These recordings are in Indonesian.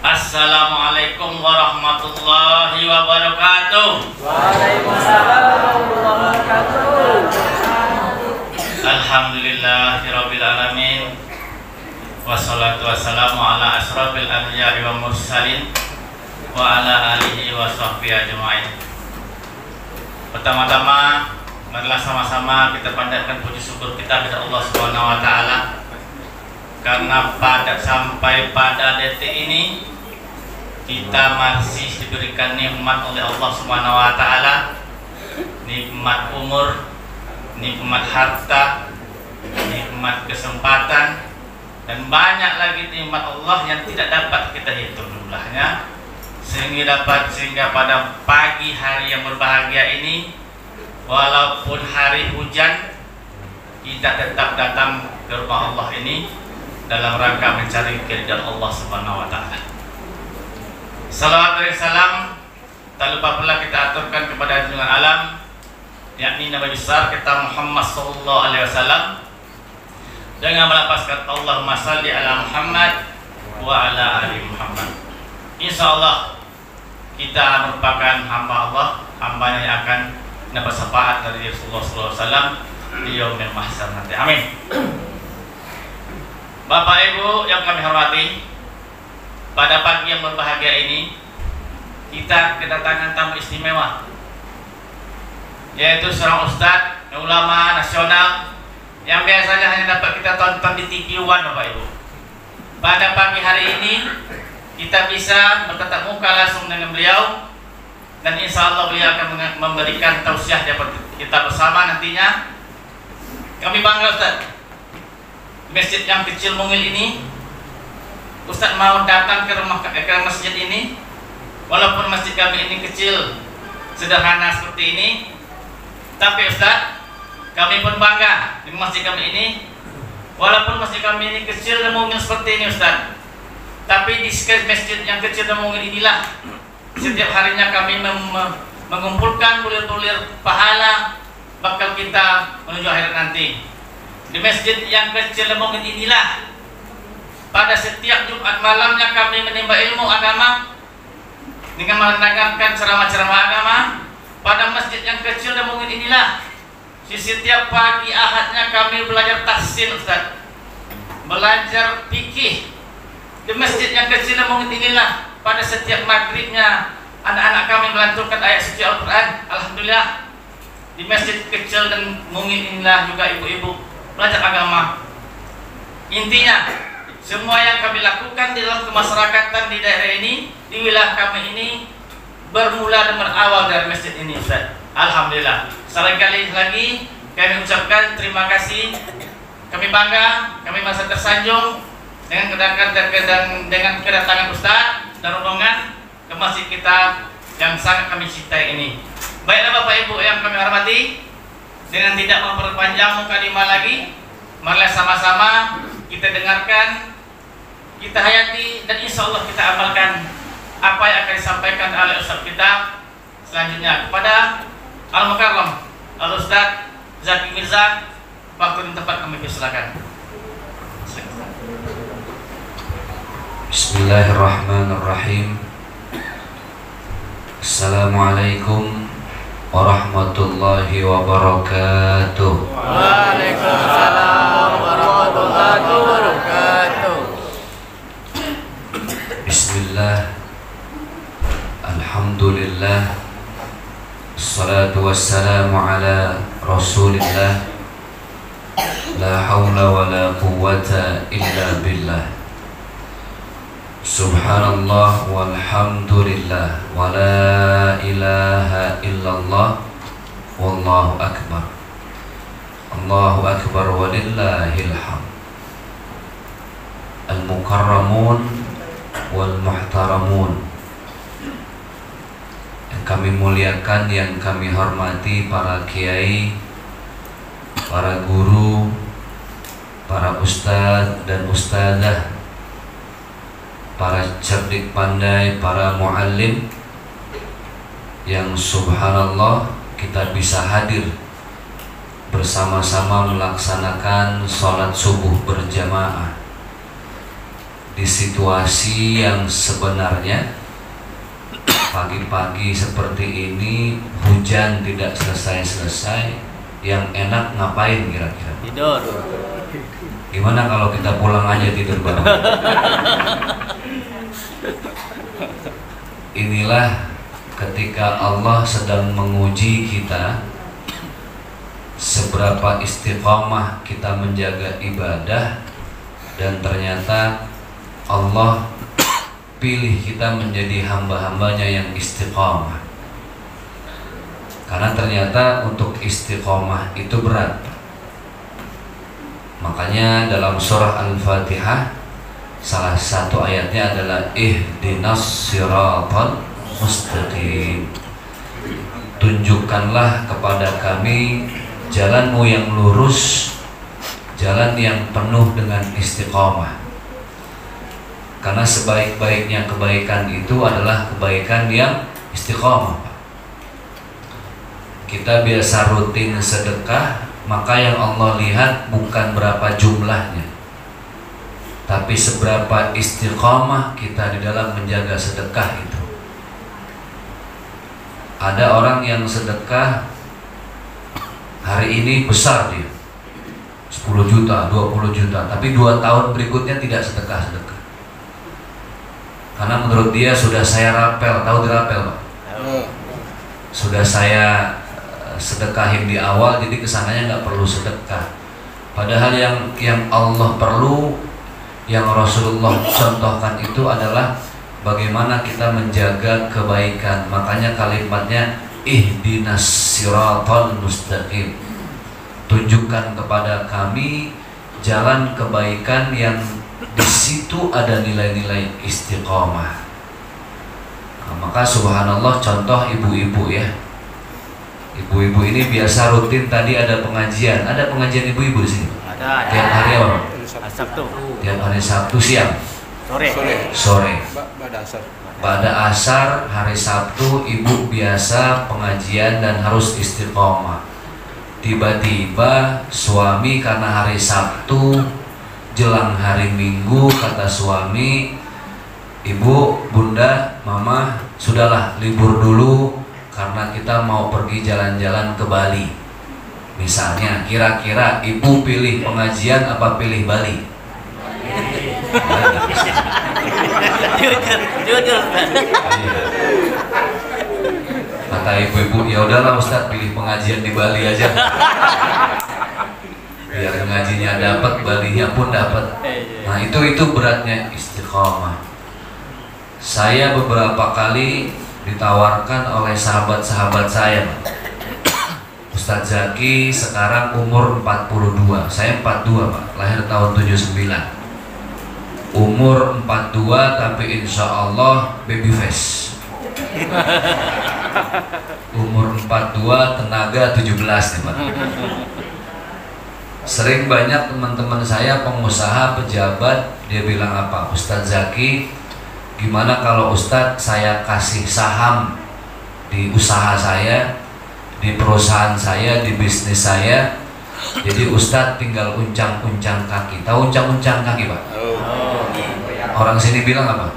Assalamualaikum warahmatullahi wabarakatuh. Waalaikumsalam warahmatullahi wabarakatuh. Alhamdulillahirabbil alamin. Wassalatu wassalamu ala asrofil anbiya'i wa mursalin wa ala alihi wa sahbihi ajma'in. Pertama-tama marilah sama-sama kita panjatkan puji syukur kita kepada Allah Subhanahu wa taala karena sampai pada detik ini kita masih diberikan nikmat oleh Allah Subhanahu wa taala, nikmat umur, nikmat harta, nikmat kesempatan, dan banyak lagi nikmat Allah yang tidak dapat kita hitung jumlahnya, sehingga pada pagi hari yang berbahagia ini, walaupun hari hujan, kita tetap datang ke rumah Allah ini dalam rangka mencari keridhaan Allah Subhanahu wa taala. Salawat dan salam tak lupa pula kita aturkan kepada junjungan alam, yakni Nabi besar kita Muhammad sallallahu alaihi wasallam, dengan melapaskan Allahumma shalli ala Muhammad wa ala ali Muhammad. Insyaallah kita merupakan hamba Allah, hambanya yang akan dapat syafaat dari Rasulullah sallallahu alaihi wasallam di yaumil mahsyar nanti. Amin. Bapak Ibu yang kami hormati, pada pagi yang berbahagia ini kita kedatangan tamu istimewa, yaitu seorang ustadz, ulama nasional yang biasanya hanya dapat kita tonton di TV One. Bapak Ibu, pada pagi hari ini kita bisa bertatap muka langsung dengan beliau, dan insya Allah beliau akan memberikan tausiah kita bersama nantinya. Kami bangga Ustadz, masjid yang kecil mungil ini Ustadz mau datang ke masjid ini, walaupun masjid kami ini kecil, sederhana seperti ini, tapi Ustadz, kami pun bangga di masjid kami ini, walaupun masjid kami ini kecil dan mungil seperti ini Ustadz, tapi di masjid yang kecil dan mungil inilah setiap harinya kami mengumpulkan bulir-bulir pahala bakal kita menuju akhirat nanti. Di masjid yang kecil dan mungil inilah pada setiap Jumat malamnya kami menimba ilmu agama dengan mendengarkan ceramah-ceramah agama. Pada masjid yang kecil dan mungkin inilah di setiap pagi Ahadnya kami belajar tahsin Ustaz, belajar fikih. Di masjid yang kecil dan mungkin inilah pada setiap maghribnya anak-anak kami melantunkan ayat suci Al-Quran. Alhamdulillah, di masjid kecil dan mungkin inilah juga ibu-ibu belajar agama. Intinya semua yang kami lakukan di dalam kemasyarakatan di daerah ini, di wilayah kami ini, bermula dan berawal dari masjid ini Ustaz. Alhamdulillah. Sekali lagi kami ucapkan terima kasih. Kami bangga, kami merasa tersanjung dengan kedatangan Ustaz dan rombongan ke masjid kita yang sangat kami cintai ini. Baiklah Bapak Ibu yang kami hormati, dengan tidak memperpanjang mukadimah lagi, marilah sama-sama kita dengarkan, kita hayati, dan insya Allah kita amalkan apa yang akan disampaikan oleh Ustaz kita selanjutnya kepada Al-Mukarram Al-Ustaz Zaki Mirza. Waktu dan tempat kami persilakan. Bismillahirrahmanirrahim. Assalamualaikum warahmatullahi wabarakatuh. Waalaikumsalam warahmatullahi wabarakatuh. Bismillah, alhamdulillah, assalatu wassalamu ala rasulillah, la hawla wa la quwwata illa billah, subhanallah walhamdulillah, wa la ilaha illallah, wallahu akbar, Allahu akbar walillahil hamd. Al-mukarramun wal muhtaramun, yang kami muliakan, yang kami hormati, para kiai, para guru, para ustadz dan ustadzah, para cerdik pandai, para muallim, yang subhanallah kita bisa hadir bersama-sama melaksanakan sholat subuh berjamaah di situasi yang sebenarnya pagi-pagi seperti ini hujan tidak selesai-selesai, yang enak ngapain kira-kira? Tidur. Gimana kalau kita pulang aja tidur bareng? Inilah ketika Allah sedang menguji kita seberapa istiqomah kita menjaga ibadah, dan ternyata Allah pilih kita menjadi hamba-hambanya yang istiqomah. Karena ternyata untuk istiqomah itu berat. Makanya dalam surah Al-Fatihah salah satu ayatnya adalah ihdinas siratal mustaqim. Tunjukkanlah kepada kami jalanmu yang lurus, jalan yang penuh dengan istiqomah. Karena sebaik-baiknya kebaikan itu adalah kebaikan yang istiqomah. Kita biasa rutin sedekah, maka yang Allah lihat bukan berapa jumlahnya, tapi seberapa istiqomah kita di dalam menjaga sedekah itu. Ada orang yang sedekah hari ini besar dia 10 juta, 20 juta, tapi 2 tahun berikutnya tidak sedekah-sedekah. Karena menurut dia sudah saya rapel, tahu dirapel Pak? Sudah saya sedekahin di awal, jadi kesananya nggak perlu sedekah. Padahal yang Allah perlu, yang Rasulullah contohkan itu adalah bagaimana kita menjaga kebaikan. Makanya kalimatnya ihdinas siratal mustaqim. Tunjukkan kepada kami jalan kebaikan yang di situ ada nilai-nilai istiqomah. Nah, maka subhanallah, contoh ibu-ibu ya. Ibu-ibu ini biasa rutin, tadi ada pengajian. Ada pengajian ibu-ibu di sini? Ada. Tiap hari apa? Sabtu. Tiap hari Sabtu siang. Sore. Pada asar hari Sabtu ibu biasa pengajian dan harus istiqomah. Tiba-tiba suami karena hari Sabtu jelang hari Minggu kata suami, ibu, bunda, mama, sudahlah libur dulu karena kita mau pergi jalan-jalan ke Bali. Misalnya, kira-kira ibu pilih pengajian apa pilih Bali? Jujur. Kata ibu-ibu, ya udahlah Ustadz, pilih pengajian di Bali aja. Biar ngajinya dapat, Balinya pun dapat. Nah itu beratnya istiqomah. Saya beberapa kali ditawarkan oleh sahabat-sahabat saya, Ustadz Zaki sekarang umur 42, saya 42 Pak, lahir tahun 79. Umur 42 tapi insya Allah baby face. Umur 42 tenaga 17 nih Pak. Sering banyak teman-teman saya pengusaha, pejabat, dia bilang apa? Ustadz Zaki, gimana kalau Ustadz saya kasih saham di usaha saya, di perusahaan saya, di bisnis saya, jadi Ustadz tinggal uncang-uncang kaki. Tahu uncang-uncang kaki Pak? Orang sini bilang apa?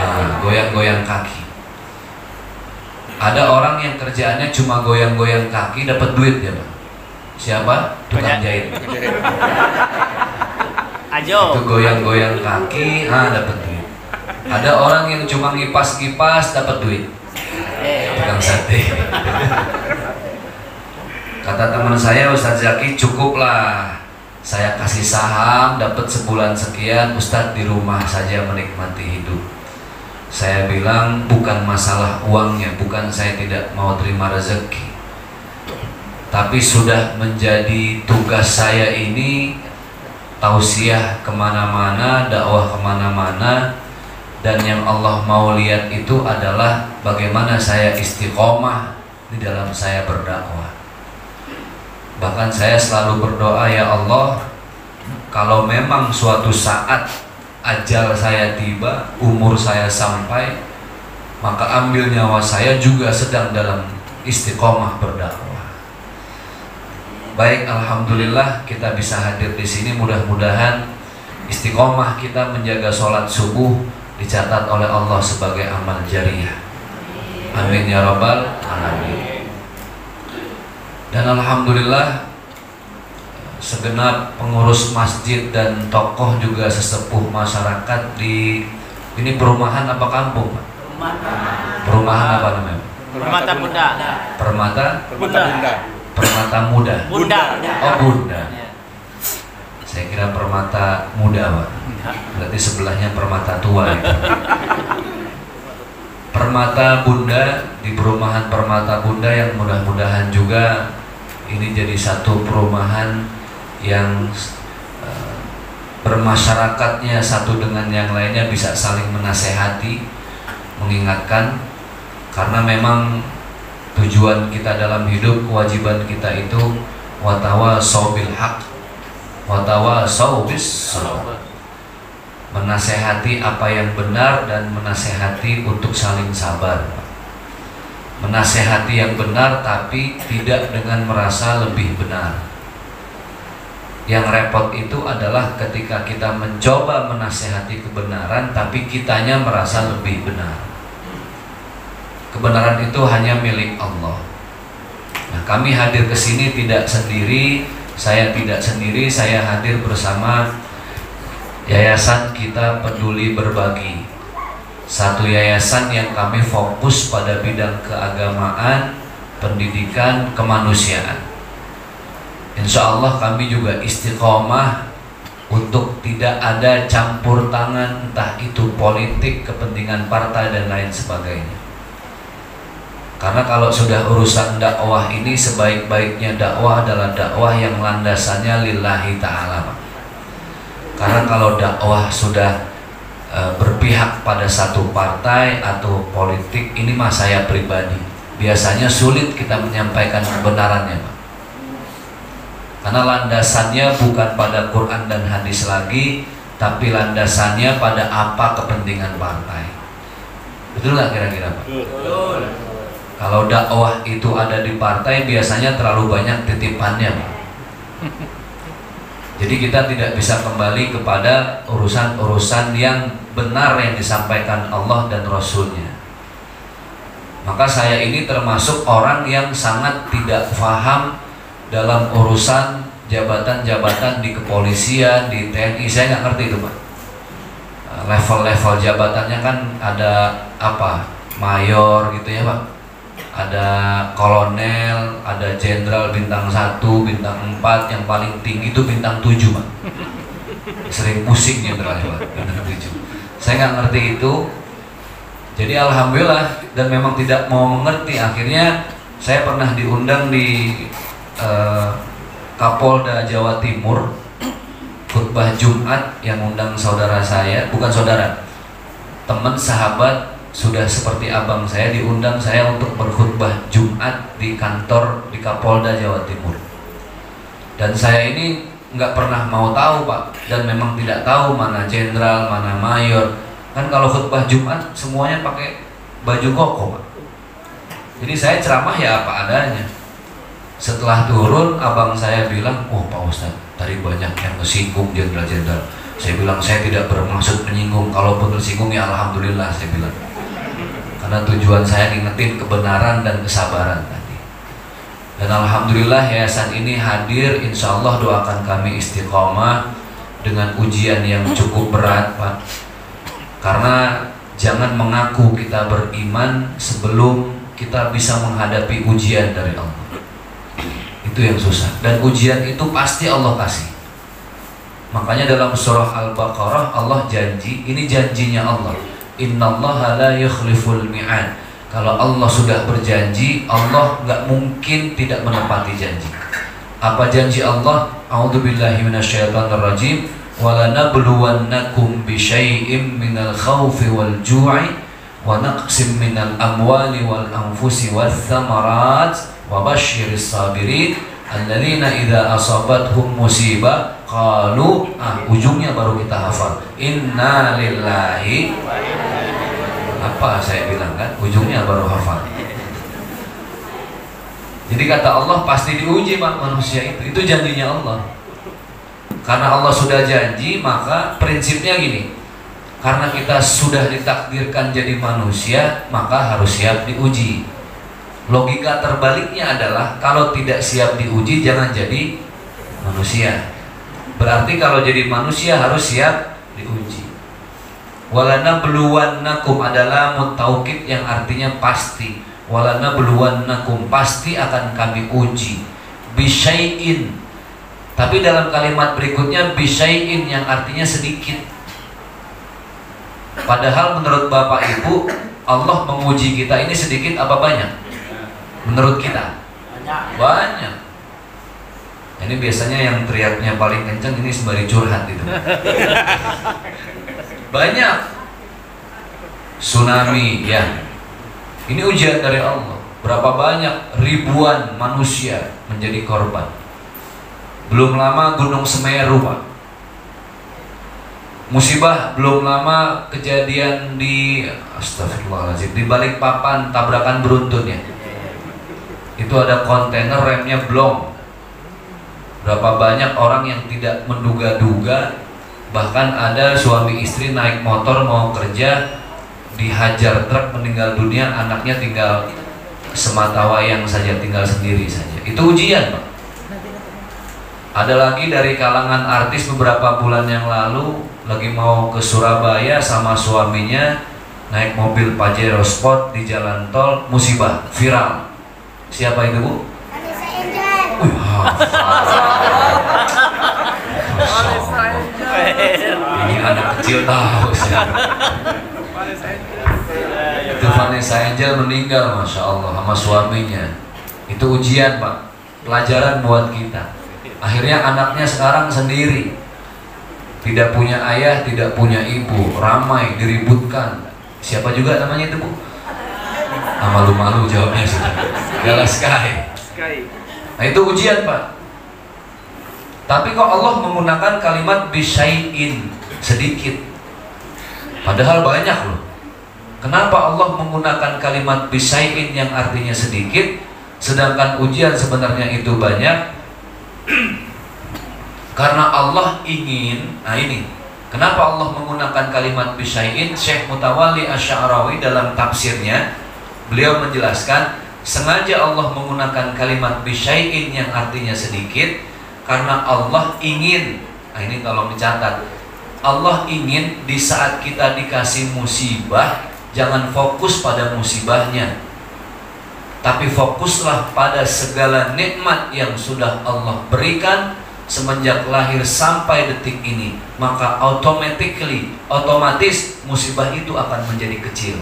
Nah, goyang-goyang kaki. Ada orang yang kerjaannya cuma goyang-goyang kaki dapat duit ya Pak. Siapa? Tukang jahit. Ajo. Itu goyang-goyang kaki, dapat duit. Ada orang yang cuma ngipas-ngipas dapat duit. Tukang sate. Kata teman saya, Ustadz Zaki, cukuplah saya kasih saham dapat sebulan sekian, Ustadz di rumah saja menikmati hidup. Saya bilang bukan masalah uangnya, bukan saya tidak mau terima rezeki, tapi sudah menjadi tugas saya ini tausiah kemana-mana, dakwah kemana-mana, dan yang Allah mau lihat itu adalah bagaimana saya istiqomah di dalam saya berdakwah. Bahkan saya selalu berdoa, ya Allah, kalau memang suatu saat ajal saya tiba, umur saya sampai, maka ambil nyawa saya juga sedang dalam istiqomah berdakwah. Baik, alhamdulillah kita bisa hadir di sini. Mudah-mudahan Istiqomah kita menjaga sholat subuh dicatat oleh Allah sebagai amal jariah. Amin ya rabbal alamin. Dan alhamdulillah segenap pengurus masjid dan tokoh juga sesepuh masyarakat di ini perumahan apa kampung? Perumahan apa namanya? Permata Bunda. Permata Bunda. Permata Muda. Bunda. Oh Bunda. Saya kira Permata Muda, Pak. Berarti sebelahnya Permata Tua itu. Permata Bunda, di perumahan Permata Bunda yang mudah-mudahan juga ini jadi satu perumahan yang bermasyarakatnya satu dengan yang lainnya bisa saling menasehati, mengingatkan, karena memang tujuan kita dalam hidup, kewajiban kita itu watawasau bil haq watawasau bis sabr, menasehati apa yang benar dan menasehati untuk saling sabar. Menasehati yang benar tapi tidak dengan merasa lebih benar. Yang repot itu adalah ketika kita mencoba menasehati kebenaran tapi kitanya merasa lebih benar. Kebenaran itu hanya milik Allah. Nah, kami hadir ke sini tidak sendiri, saya tidak sendiri, saya hadir bersama Yayasan Kita Peduli Berbagi. Satu yayasan yang kami fokus pada bidang keagamaan, pendidikan, kemanusiaan. Insya Allah kami juga istiqomah untuk tidak ada campur tangan, entah itu politik, kepentingan partai dan lain sebagainya. Karena kalau sudah urusan dakwah ini, sebaik-baiknya dakwah adalah dakwah yang landasannya lillahi ta'ala, Pak. Karena kalau dakwah sudah berpihak pada satu partai atau politik, ini mah saya pribadi biasanya sulit kita menyampaikan kebenarannya, Pak. Karena landasannya bukan pada Quran dan hadis lagi, tapi landasannya pada apa kepentingan partai. Betul nggak kira-kira, Pak? Betul. Kalau dakwah itu ada di partai biasanya terlalu banyak titipannya, Pak. Jadi kita tidak bisa kembali kepada urusan-urusan yang benar yang disampaikan Allah dan Rasulnya. Maka saya ini termasuk orang yang sangat tidak paham dalam urusan jabatan-jabatan di kepolisian, di TNI. Saya nggak ngerti itu, Pak. Level-level jabatannya kan ada apa? Mayor gitu ya, Pak. Ada kolonel, ada jenderal bintang 1, bintang 4, yang paling tinggi itu bintang 7, Pak. Sering pusing jenderalnya, Pak, bintang 7. Saya nggak ngerti itu. Jadi alhamdulillah, dan memang tidak mau mengerti. Akhirnya saya pernah diundang di Kapolda Jawa Timur, khutbah Jumat, yang undang saudara saya, bukan saudara, teman sahabat, sudah seperti abang saya, diundang saya untuk berkhutbah Jumat di kantor di Kapolda Jawa Timur. Dan saya ini nggak pernah mau tahu, Pak, dan memang tidak tahu mana jenderal, mana mayor. Kan kalau khutbah Jumat semuanya pakai baju koko, Pak. Jadi saya ceramah ya apa adanya. Setelah turun, abang saya bilang, "Oh Pak Ustadz, tadi banyak yang ngesinggung jenderal-jenderal." Saya bilang, "Saya tidak bermaksud menyinggung, kalaupun tersinggung ya alhamdulillah," saya bilang. Karena tujuan saya ngingetin kebenaran dan kesabaran tadi. Dan alhamdulillah yayasan ini hadir, insya Allah doakan kami istiqomah dengan ujian yang cukup berat, Pak. Karena jangan mengaku kita beriman sebelum kita bisa menghadapi ujian dari Allah. Itu yang susah. Dan ujian itu pasti Allah kasih. Makanya dalam surah Al-Baqarah Allah janji, ini janjinya Allah. Innallaha la yukhliful mi'ad. Kalau Allah sudah berjanji, Allah nggak mungkin tidak menepati janji. Apa janji Allah? A'udzubillahi minasyaitonirrajim. Walanabluwannakum bisyai'im minal khawfi wal ju'i wa naqsim minal amwali wal anfusi wath thamarat wa basyiris sabirin alladzina idza asabathum musibah qalu, ujungnya baru kita hafal, inna lillahi, apa saya bilang kan, ujungnya baru hafal. Jadi kata Allah pasti diuji, Pak, manusia itu janjinya Allah. Karena Allah sudah janji, maka prinsipnya gini, karena kita sudah ditakdirkan jadi manusia, maka harus siap diuji. Logika terbaliknya adalah kalau tidak siap diuji, jangan jadi manusia. Berarti kalau jadi manusia harus siap diuji. Walanabluwannakum adalah mutaukid yang artinya pasti. Walanabluwannakum, pasti akan kami uji. Bisyai'in. Tapi dalam kalimat berikutnya bisyai'in yang artinya sedikit. Padahal menurut Bapak Ibu, Allah menguji kita ini sedikit apa banyak? Menurut kita banyak. Ini biasanya yang teriaknya paling kencang ini sembari curhat itu. Banyak. Tsunami ya. Ini ujian dari Allah. Berapa banyak ribuan manusia menjadi korban. Belum lama Gunung Semeru, Pak. Musibah belum lama kejadian di astagfirullahaladzim, di Balikpapan, tabrakan beruntun ya. Itu ada kontainer remnya blong. Berapa banyak orang yang tidak menduga-duga. Bahkan ada suami istri naik motor mau kerja, dihajar truk, meninggal dunia, anaknya tinggal sematawayang saja, tinggal sendiri saja. Itu ujian, Pak. Ada lagi dari kalangan artis beberapa bulan yang lalu lagi mau ke Surabaya sama suaminya, naik mobil Pajero Sport di jalan tol, musibah, viral. Siapa itu, Bu? Vanessa Angel. Ini anak kecil tahu siapa. Itu Vanessa Angel meninggal, Masya Allah, sama suaminya. Itu ujian, Pak. Pelajaran buat kita. Akhirnya anaknya sekarang sendiri, tidak punya ayah, tidak punya ibu, ramai diributkan. Siapa juga namanya itu, Bu? Malu-malu jawabnya sudah. Adalah Sky. Nah itu ujian, Pak. Tapi kok Allah menggunakan kalimat bisyai'in, sedikit. Padahal banyak loh. Kenapa Allah menggunakan kalimat bisyai'in yang artinya sedikit, sedangkan ujian sebenarnya itu banyak? Karena Allah ingin, nah ini kenapa Allah menggunakan kalimat bisyai'in. Syekh Mutawalli Asy'arawi dalam tafsirnya, beliau menjelaskan sengaja Allah menggunakan kalimat bisyai'in yang artinya sedikit karena Allah ingin, nah ini tolong dicatat, Allah ingin di saat kita dikasih musibah, jangan fokus pada musibahnya, tapi fokuslah pada segala nikmat yang sudah Allah berikan semenjak lahir sampai detik ini. Maka otomatis musibah itu akan menjadi kecil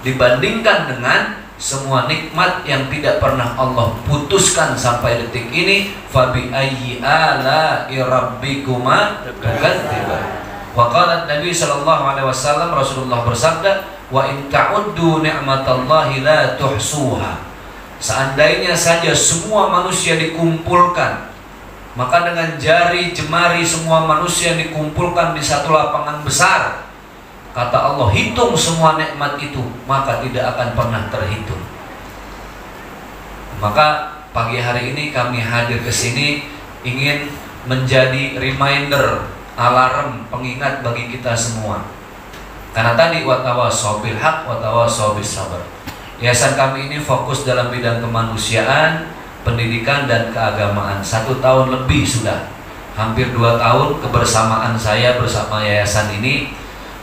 dibandingkan dengan semua nikmat yang tidak pernah Allah putuskan sampai detik ini. Fabi ayyi ala'i rabbikuma tukadziban. Wa qala Nabi sallallahu alaihi wasallam, Rasulullah bersabda, wa in ta'uddu ni'matallahi la tuhsuha. Seandainya saja semua manusia dikumpulkan, maka dengan jari jemari semua manusia dikumpulkan di satu lapangan besar, kata Allah, hitung semua nikmat itu, maka tidak akan pernah terhitung. Maka pagi hari ini kami hadir ke sini ingin menjadi reminder, alarm, pengingat bagi kita semua. Karena tadi watawasau bil haq watawasau bis sabr. Yayasan kami ini fokus dalam bidang kemanusiaan, pendidikan dan keagamaan. 1 tahun lebih sudah, hampir 2 tahun kebersamaan saya bersama yayasan ini.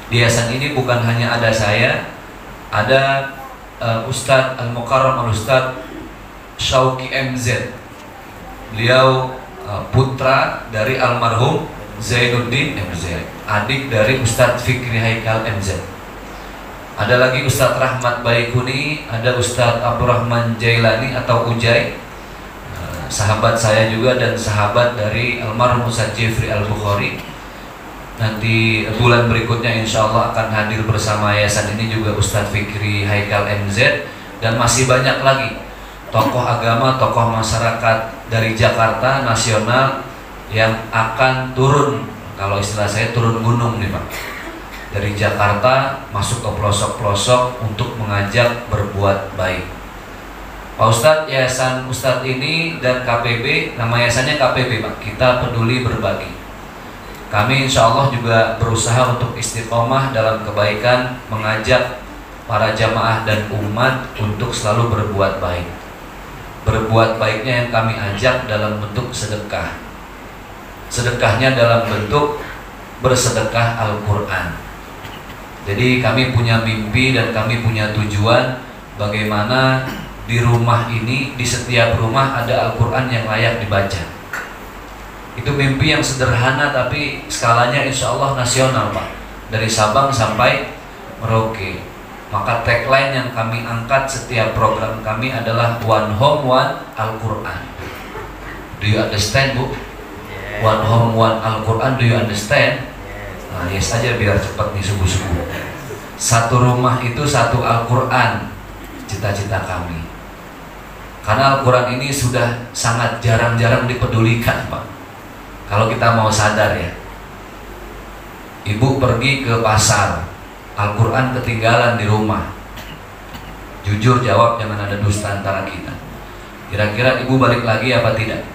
Di yayasan ini bukan hanya ada saya, ada Ustadz Al-Mukarram Al-Ustadz Syauqi MZ. Beliau putra dari almarhum Zainuddin MZ, adik dari Ustadz Fikri Haikal MZ. Ada lagi Ustadz Rahmat Baikuni, ada Ustadz Abdurrahman Jailani atau Ujai, sahabat saya juga dan sahabat dari almarhum Ustadz Jeffrey Al-Bukhari. Nanti bulan berikutnya insya Allah akan hadir bersama yayasan ini juga Ustadz Fikri Haikal MZ. Dan masih banyak lagi tokoh agama, tokoh masyarakat dari Jakarta nasional yang akan turun, kalau istilah saya turun gunung nih Pak, dari Jakarta masuk ke pelosok-pelosok untuk mengajak berbuat baik. Pak Ustadz, yayasan Ustadz ini dan KPB, nama yayasannya KPB Pak, Kita Peduli Berbagi. Kami insya Allah juga berusaha untuk istiqomah dalam kebaikan, mengajak para jamaah dan umat untuk selalu berbuat baik. Berbuat baiknya yang kami ajak dalam bentuk sedekah. Sedekahnya dalam bentuk bersedekah Al-Quran. Jadi kami punya mimpi dan kami punya tujuan bagaimana di rumah ini, di setiap rumah ada Al-Quran yang layak dibaca. Itu mimpi yang sederhana tapi skalanya insya Allah nasional Pak. Dari Sabang sampai Merauke. Maka tagline yang kami angkat setiap program kami adalah One Home One Al-Quran. Do you understand Bu? One Home One Al-Quran, do you understand? Nah yes aja biar cepat nih subuh-subuh. Satu rumah itu satu Al-Quran, cita-cita kami. Karena Al-Quran ini sudah sangat jarang-jarang dipedulikan Pak. Kalau kita mau sadar ya, ibu pergi ke pasar, Al-Quran ketinggalan di rumah. Jujur jawab, jangan ada dusta antara kita. Kira-kira ibu balik lagi apa tidak?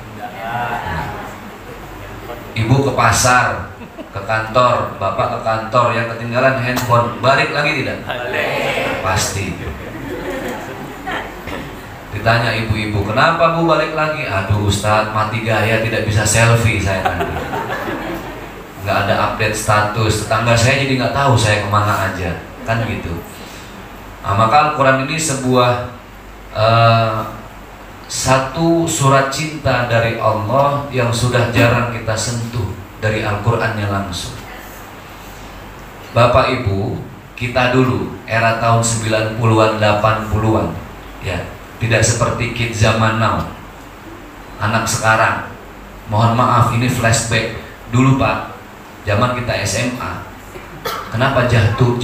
Ibu ke pasar, ke kantor, bapak ke kantor, yang ketinggalan handphone, balik lagi tidak? Pasti. Ditanya ibu-ibu, kenapa Bu balik lagi? Aduh Ustadz, mati gaya, tidak bisa selfie saya nanti. Nggak ada update status, tetangga saya jadi nggak tahu saya kemana aja, kan gitu. Nah, maka Al-Quran ini sebuah satu surat cinta dari Allah yang sudah jarang kita sentuh dari Al-Qurannya langsung. Bapak Ibu, kita dulu era tahun 90-an 80-an ya, tidak seperti kids zaman now. Anak sekarang, mohon maaf ini flashback. Dulu Pak, zaman kita SMA, kenapa jatuh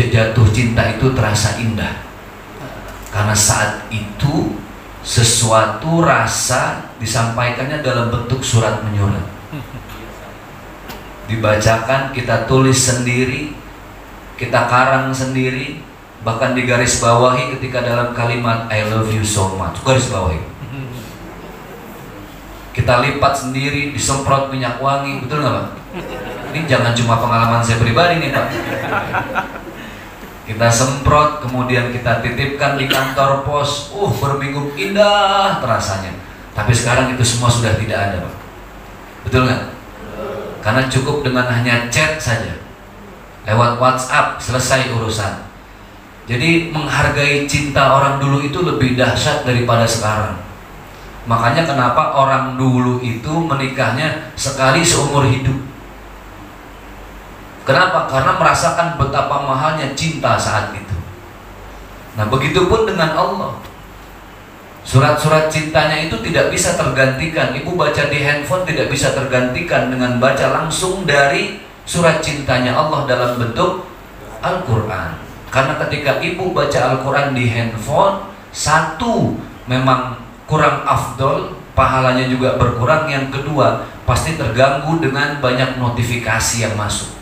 cinta itu terasa indah? Karena saat itu sesuatu rasa disampaikannya dalam bentuk surat menyurat. Dibacakan, kita tulis sendiri, kita karang sendiri, bahkan digaris bawahi ketika dalam kalimat I love you so much, garis bawahi. Kita lipat sendiri, disemprot minyak wangi, betul nggak Pak? Ini jangan cuma pengalaman saya pribadi nih Pak. Kita semprot, kemudian kita titipkan di kantor pos. Berminggu indah terasanya. Tapi sekarang itu semua sudah tidak ada Pak. Betul nggak? Karena cukup dengan hanya chat saja, lewat WhatsApp selesai urusan. Jadi menghargai cinta orang dulu itu lebih dahsyat daripada sekarang. Makanya kenapa orang dulu itu menikahnya sekali seumur hidup. Kenapa? Karena merasakan betapa mahalnya cinta saat itu. Nah begitupun dengan Allah. Surat-surat cintanya itu tidak bisa tergantikan. Ibu baca di handphone tidak bisa tergantikan dengan baca langsung dari surat cintanya Allah dalam bentuk Al-Quran. Karena ketika ibu baca Al-Quran di handphone, satu memang kurang afdol, pahalanya juga berkurang. Yang kedua, pasti terganggu dengan banyak notifikasi yang masuk.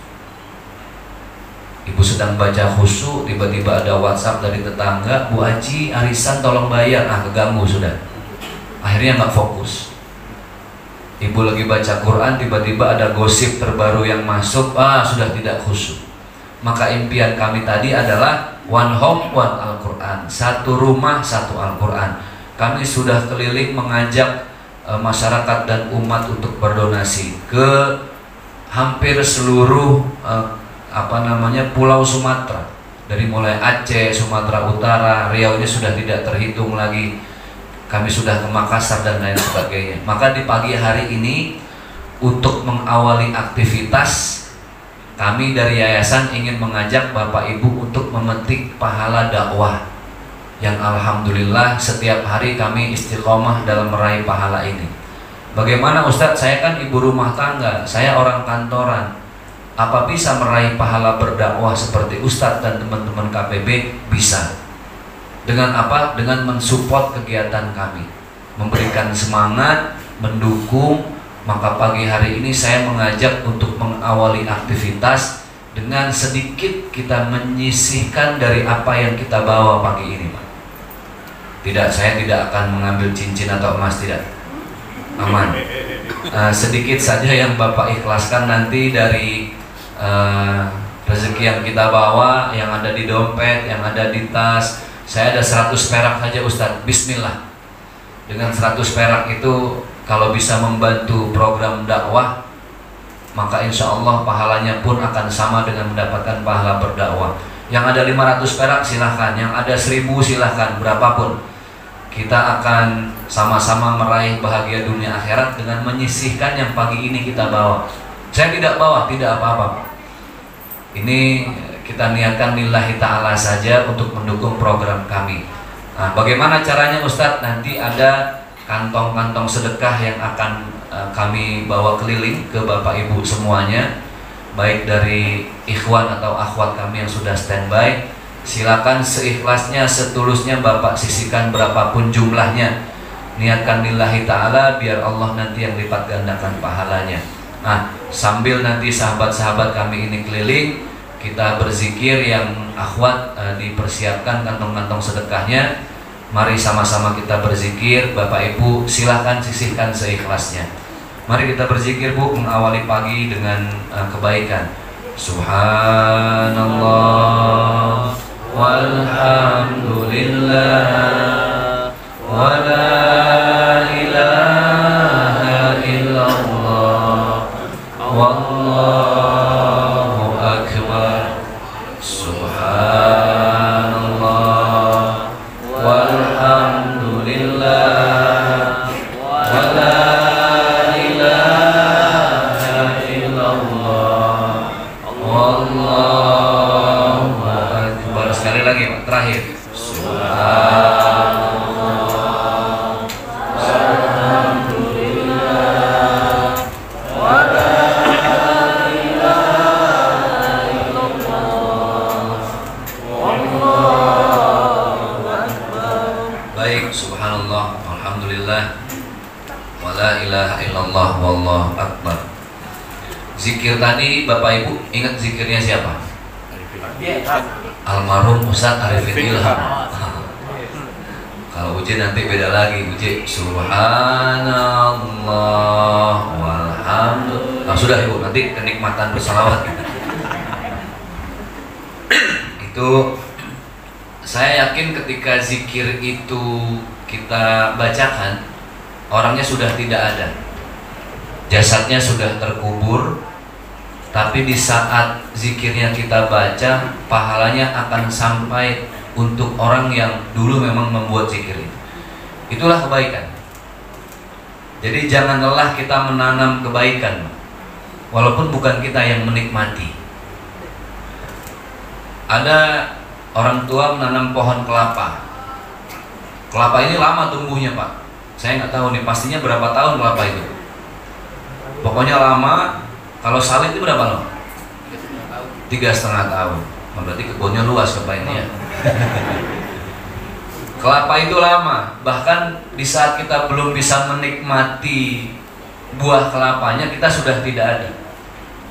Ibu sedang baca khusyuk, tiba-tiba ada WhatsApp dari tetangga, Bu Haji, arisan tolong bayar. Keganggu sudah. Akhirnya nggak fokus. Ibu lagi baca Quran, tiba-tiba ada gosip terbaru yang masuk, sudah tidak khusyuk. Maka impian kami tadi adalah One Home One Al-Quran, satu rumah satu Al-Quran. Kami sudah keliling mengajak masyarakat dan umat untuk berdonasi ke hampir seluruh pulau Sumatera. Dari mulai Aceh, Sumatera Utara, Riau ini sudah tidak terhitung lagi. Kami sudah ke Makassar dan lain sebagainya. Maka di pagi hari ini untuk mengawali aktivitas, kami dari yayasan ingin mengajak Bapak Ibu untuk memetik pahala dakwah yang alhamdulillah setiap hari kami istiqomah dalam meraih pahala ini. Bagaimana Ustadz, saya kan ibu rumah tangga, saya orang kantoran, apa bisa meraih pahala berdakwah seperti Ustadz dan teman-teman KPB? Bisa. Dengan apa? Dengan mensupport kegiatan kami, memberikan semangat, mendukung. Maka pagi hari ini saya mengajak untuk mengawali aktivitas dengan sedikit kita menyisihkan dari apa yang kita bawa pagi ini Pak. Tidak, saya tidak akan mengambil cincin atau emas, tidak. Aman. sedikit saja yang Bapak ikhlaskan nanti dari rezeki yang kita bawa, yang ada di dompet, yang ada di tas. Saya ada 100 perak saja Ustadz, bismillah. Dengan 100 perak itu kalau bisa membantu program dakwah, maka insya Allah pahalanya pun akan sama dengan mendapatkan pahala berdakwah. Yang ada 500 perak silahkan, yang ada 1000 silahkan, berapapun. Kita akan sama-sama meraih bahagia dunia akhirat dengan menyisihkan yang pagi ini kita bawa. Saya tidak bawa, tidak apa-apa. Ini kita niatkan lillahi ta'ala saja untuk mendukung program kami. Nah, bagaimana caranya Ustadz? Nanti ada kantong-kantong sedekah yang akan kami bawa keliling ke Bapak Ibu semuanya, baik dari ikhwan atau akhwat kami yang sudah standby. Silakan seikhlasnya, setulusnya Bapak sisihkan berapapun jumlahnya. Niatkan lillahi ta'ala biar Allah nanti yang lipat gandakan pahalanya. Nah, sambil nanti sahabat-sahabat kami ini keliling, kita berzikir, yang akhwat dipersiapkan kantong-kantong sedekahnya. Mari sama-sama kita berzikir. Bapak Ibu silahkan sisihkan seikhlasnya. Mari kita berzikir Bu, mengawali pagi dengan kebaikan. Subhanallah walhamdulillah wa la ilaha illallah wallahu akbar. Subhanallah walhamdulillah wa la ilaha illallah wallahu akbar. Sekali lagi Pak, terakhir. Subhanallah, alhamdulillah, wa la ilaha illallah, wallahu akbar. Zikir tadi Bapak Ibu ingat zikirnya siapa? Almarhum Ustadz Arifin Ilham. Kalau Uji nanti beda lagi, Uji Subhanallah walhamdulillah. Nah sudah Ibu, nanti kenikmatan bersalawat kita. Itu saya yakin ketika zikir itu kita bacakan, orangnya sudah tidak ada, jasadnya sudah terkubur, tapi di saat zikirnya kita baca, pahalanya akan sampai untuk orang yang dulu memang membuat zikir itu. Itulah kebaikan. Jadi jangan lelah kita menanam kebaikan, walaupun bukan kita yang menikmati. Ada orang tua menanam pohon kelapa. Kelapa ini lama tumbuhnya Pak. Saya nggak tahu nih pastinya berapa tahun kelapa itu. Pokoknya lama. Kalau sawit itu berapa loh? 3,5 tahun. Berarti kebunnya luas Bapak ini ya. Kelapa itu lama. Bahkan di saat kita belum bisa menikmati buah kelapanya, kita sudah tidak ada.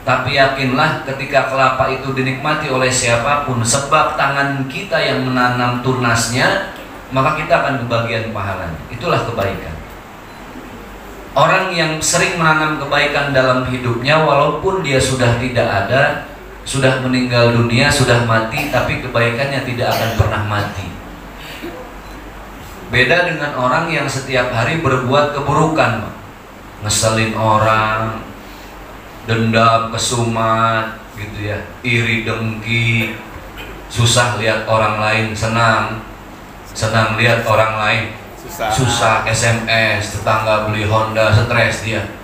Tapi yakinlah ketika kelapa itu dinikmati oleh siapapun, sebab tangan kita yang menanam tunasnya, maka kita akan kebagian pahalanya. Itulah kebaikan. Orang yang sering menanam kebaikan dalam hidupnya, walaupun dia sudah tidak ada, sudah meninggal dunia, sudah mati, tapi kebaikannya tidak akan pernah mati. Beda dengan orang yang setiap hari berbuat keburukan, ngeselin orang, dendam, kesumat, gitu ya, iri, dengki, susah lihat orang lain senang, senang lihat orang lain susah, SMS, tetangga beli Honda, stres dia.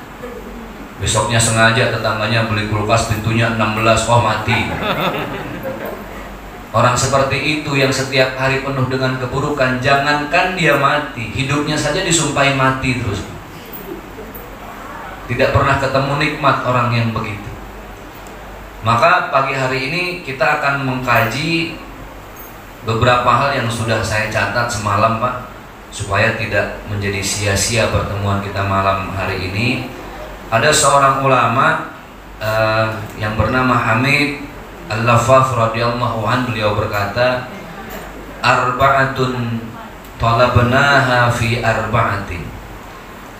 Besoknya sengaja tetangganya beli kulkas pintunya 16, oh mati. Orang seperti itu yang setiap hari penuh dengan keburukan, jangankan dia mati, hidupnya saja disumpahi mati terus. Tidak pernah ketemu nikmat orang yang begitu. Maka pagi hari ini kita akan mengkaji beberapa hal yang sudah saya catat semalam Pak, supaya tidak menjadi sia-sia pertemuan kita malam hari ini. Ada seorang ulama yang bernama Hamid Al-Lafaf radhiyallahu an, beliau berkata, arba'atun talabnaha fi arba'atin.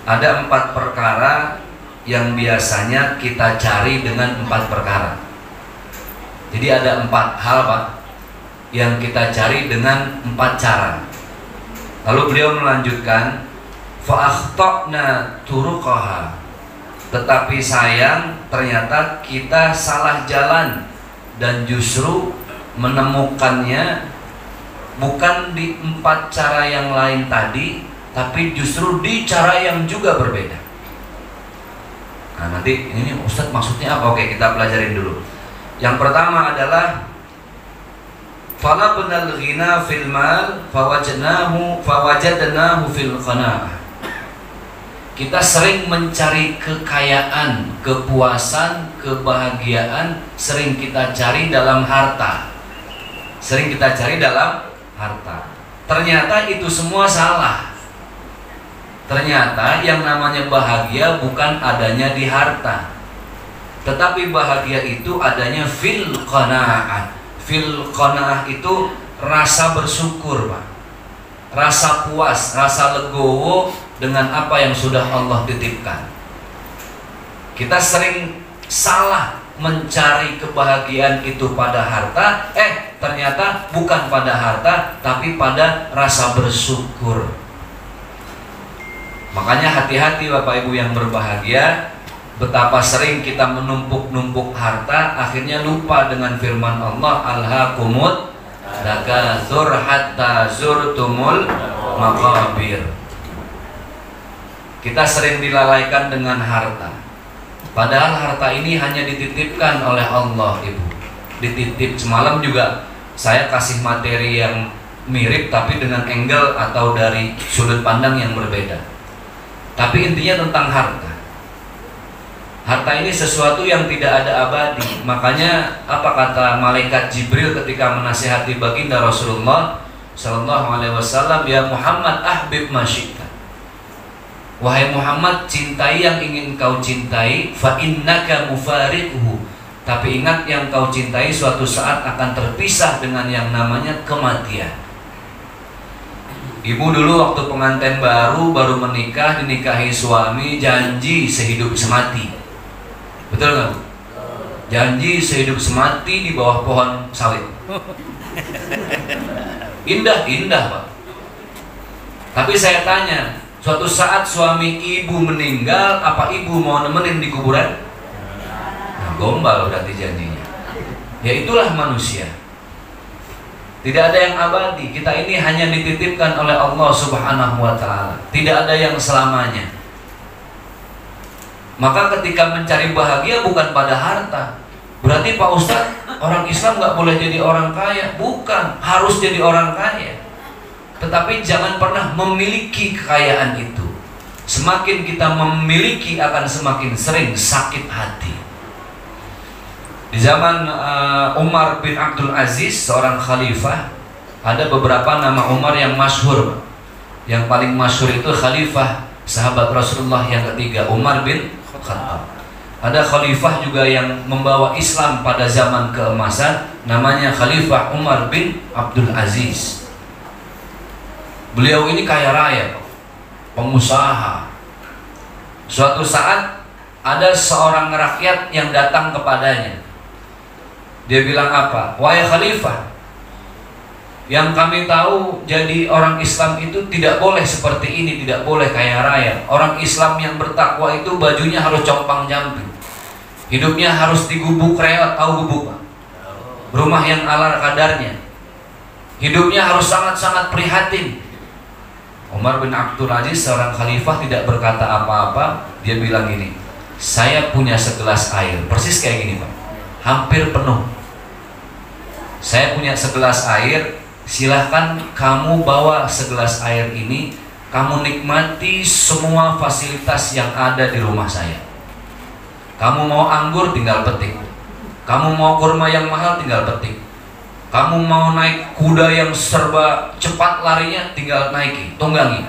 Ada 4 perkara yang biasanya kita cari dengan 4 perkara. Jadi ada 4 hal Pak yang kita cari dengan 4 cara. Lalu beliau melanjutkan, fa akhtana turuqaha. Tetapi sayang ternyata kita salah jalan dan justru menemukannya bukan di 4 cara yang lain tadi, tapi justru di cara yang juga berbeda. Nah nanti ini Ustadz maksudnya apa? Oke, kita pelajarin dulu. Yang pertama adalah talabnal ghina fil mal fawajadnahu fil qanaah. Kita sering mencari kekayaan, kepuasan, kebahagiaan, sering kita cari dalam harta. Ternyata itu semua salah. Ternyata yang namanya bahagia bukan adanya di harta, tetapi bahagia itu adanya fil qanaah. Fil qanaah itu rasa bersyukur Pak, rasa puas, rasa legowo dengan apa yang sudah Allah titipkan. Kita sering salah mencari kebahagiaan itu pada harta, ternyata bukan pada harta, tapi pada rasa bersyukur. Makanya hati-hati Bapak Ibu yang berbahagia, betapa sering kita menumpuk-numpuk harta, akhirnya lupa dengan firman Allah, alhaakumut takatsur hatta zurtumul maqabir. Kita sering dilalaikan dengan harta, padahal harta ini hanya dititipkan oleh Allah Ibu. Dititip. Semalam juga saya kasih materi yang mirip tapi dengan angle atau dari sudut pandang yang berbeda. Tapi intinya tentang harta. Harta ini sesuatu yang tidak ada abadi. Makanya apa kata malaikat Jibril ketika menasihati baginda Rasulullah Sallallahu Alaihi Wasallam, ya Muhammad ahbib masyita. Wahai Muhammad, cintai yang ingin kau cintai, fa innaka mufariquhu. Tapi ingat, yang kau cintai suatu saat akan terpisah dengan yang namanya kematian. Ibu dulu waktu pengantin baru menikah, dinikahi suami, janji sehidup semati. Betul nggak Bu? Janji sehidup semati di bawah pohon sawit. Indah Pak. Tapi saya tanya, suatu saat suami ibu meninggal, apa ibu mau nemenin di kuburan? Nah, gombal berarti janjinya. Ya itulah manusia. Tidak ada yang abadi. Kita ini hanya dititipkan oleh Allah Subhanahu wa Ta'ala. Tidak ada yang selamanya. Maka ketika mencari bahagia bukan pada harta. Berarti Pak Ustadz, orang Islam nggak boleh jadi orang kaya? Bukan, harus jadi orang kaya. Tetapi jangan pernah memiliki kekayaan itu. Semakin kita memiliki akan semakin sering sakit hati. Di zaman Umar bin Abdul Aziz, seorang khalifah, ada beberapa nama Umar yang masyhur. Yang paling masyhur itu khalifah sahabat Rasulullah yang ketiga, Umar bin Khattab. Ada khalifah juga yang membawa Islam pada zaman keemasan, namanya Khalifah Umar bin Abdul Aziz. Beliau ini kaya raya, pengusaha. Suatu saat ada seorang rakyat yang datang kepadanya. Dia bilang apa? Wahai khalifah, yang kami tahu jadi orang Islam itu tidak boleh seperti ini, tidak boleh kaya raya. Orang Islam yang bertakwa itu bajunya harus compang-camping, hidupnya harus digubuk reot, tahu gubuk Pak? Rumah yang ala kadarnya. Hidupnya harus sangat-sangat prihatin. Umar bin Abdul Aziz, seorang khalifah, tidak berkata apa-apa. Dia bilang gini, saya punya segelas air, persis kayak gini Pak, hampir penuh. Saya punya segelas air, silahkan kamu bawa segelas air ini, kamu nikmati semua fasilitas yang ada di rumah saya. Kamu mau anggur tinggal petik, kamu mau kurma yang mahal tinggal petik, kamu mau naik kuda yang serba cepat larinya tinggal naiki, tunggangi.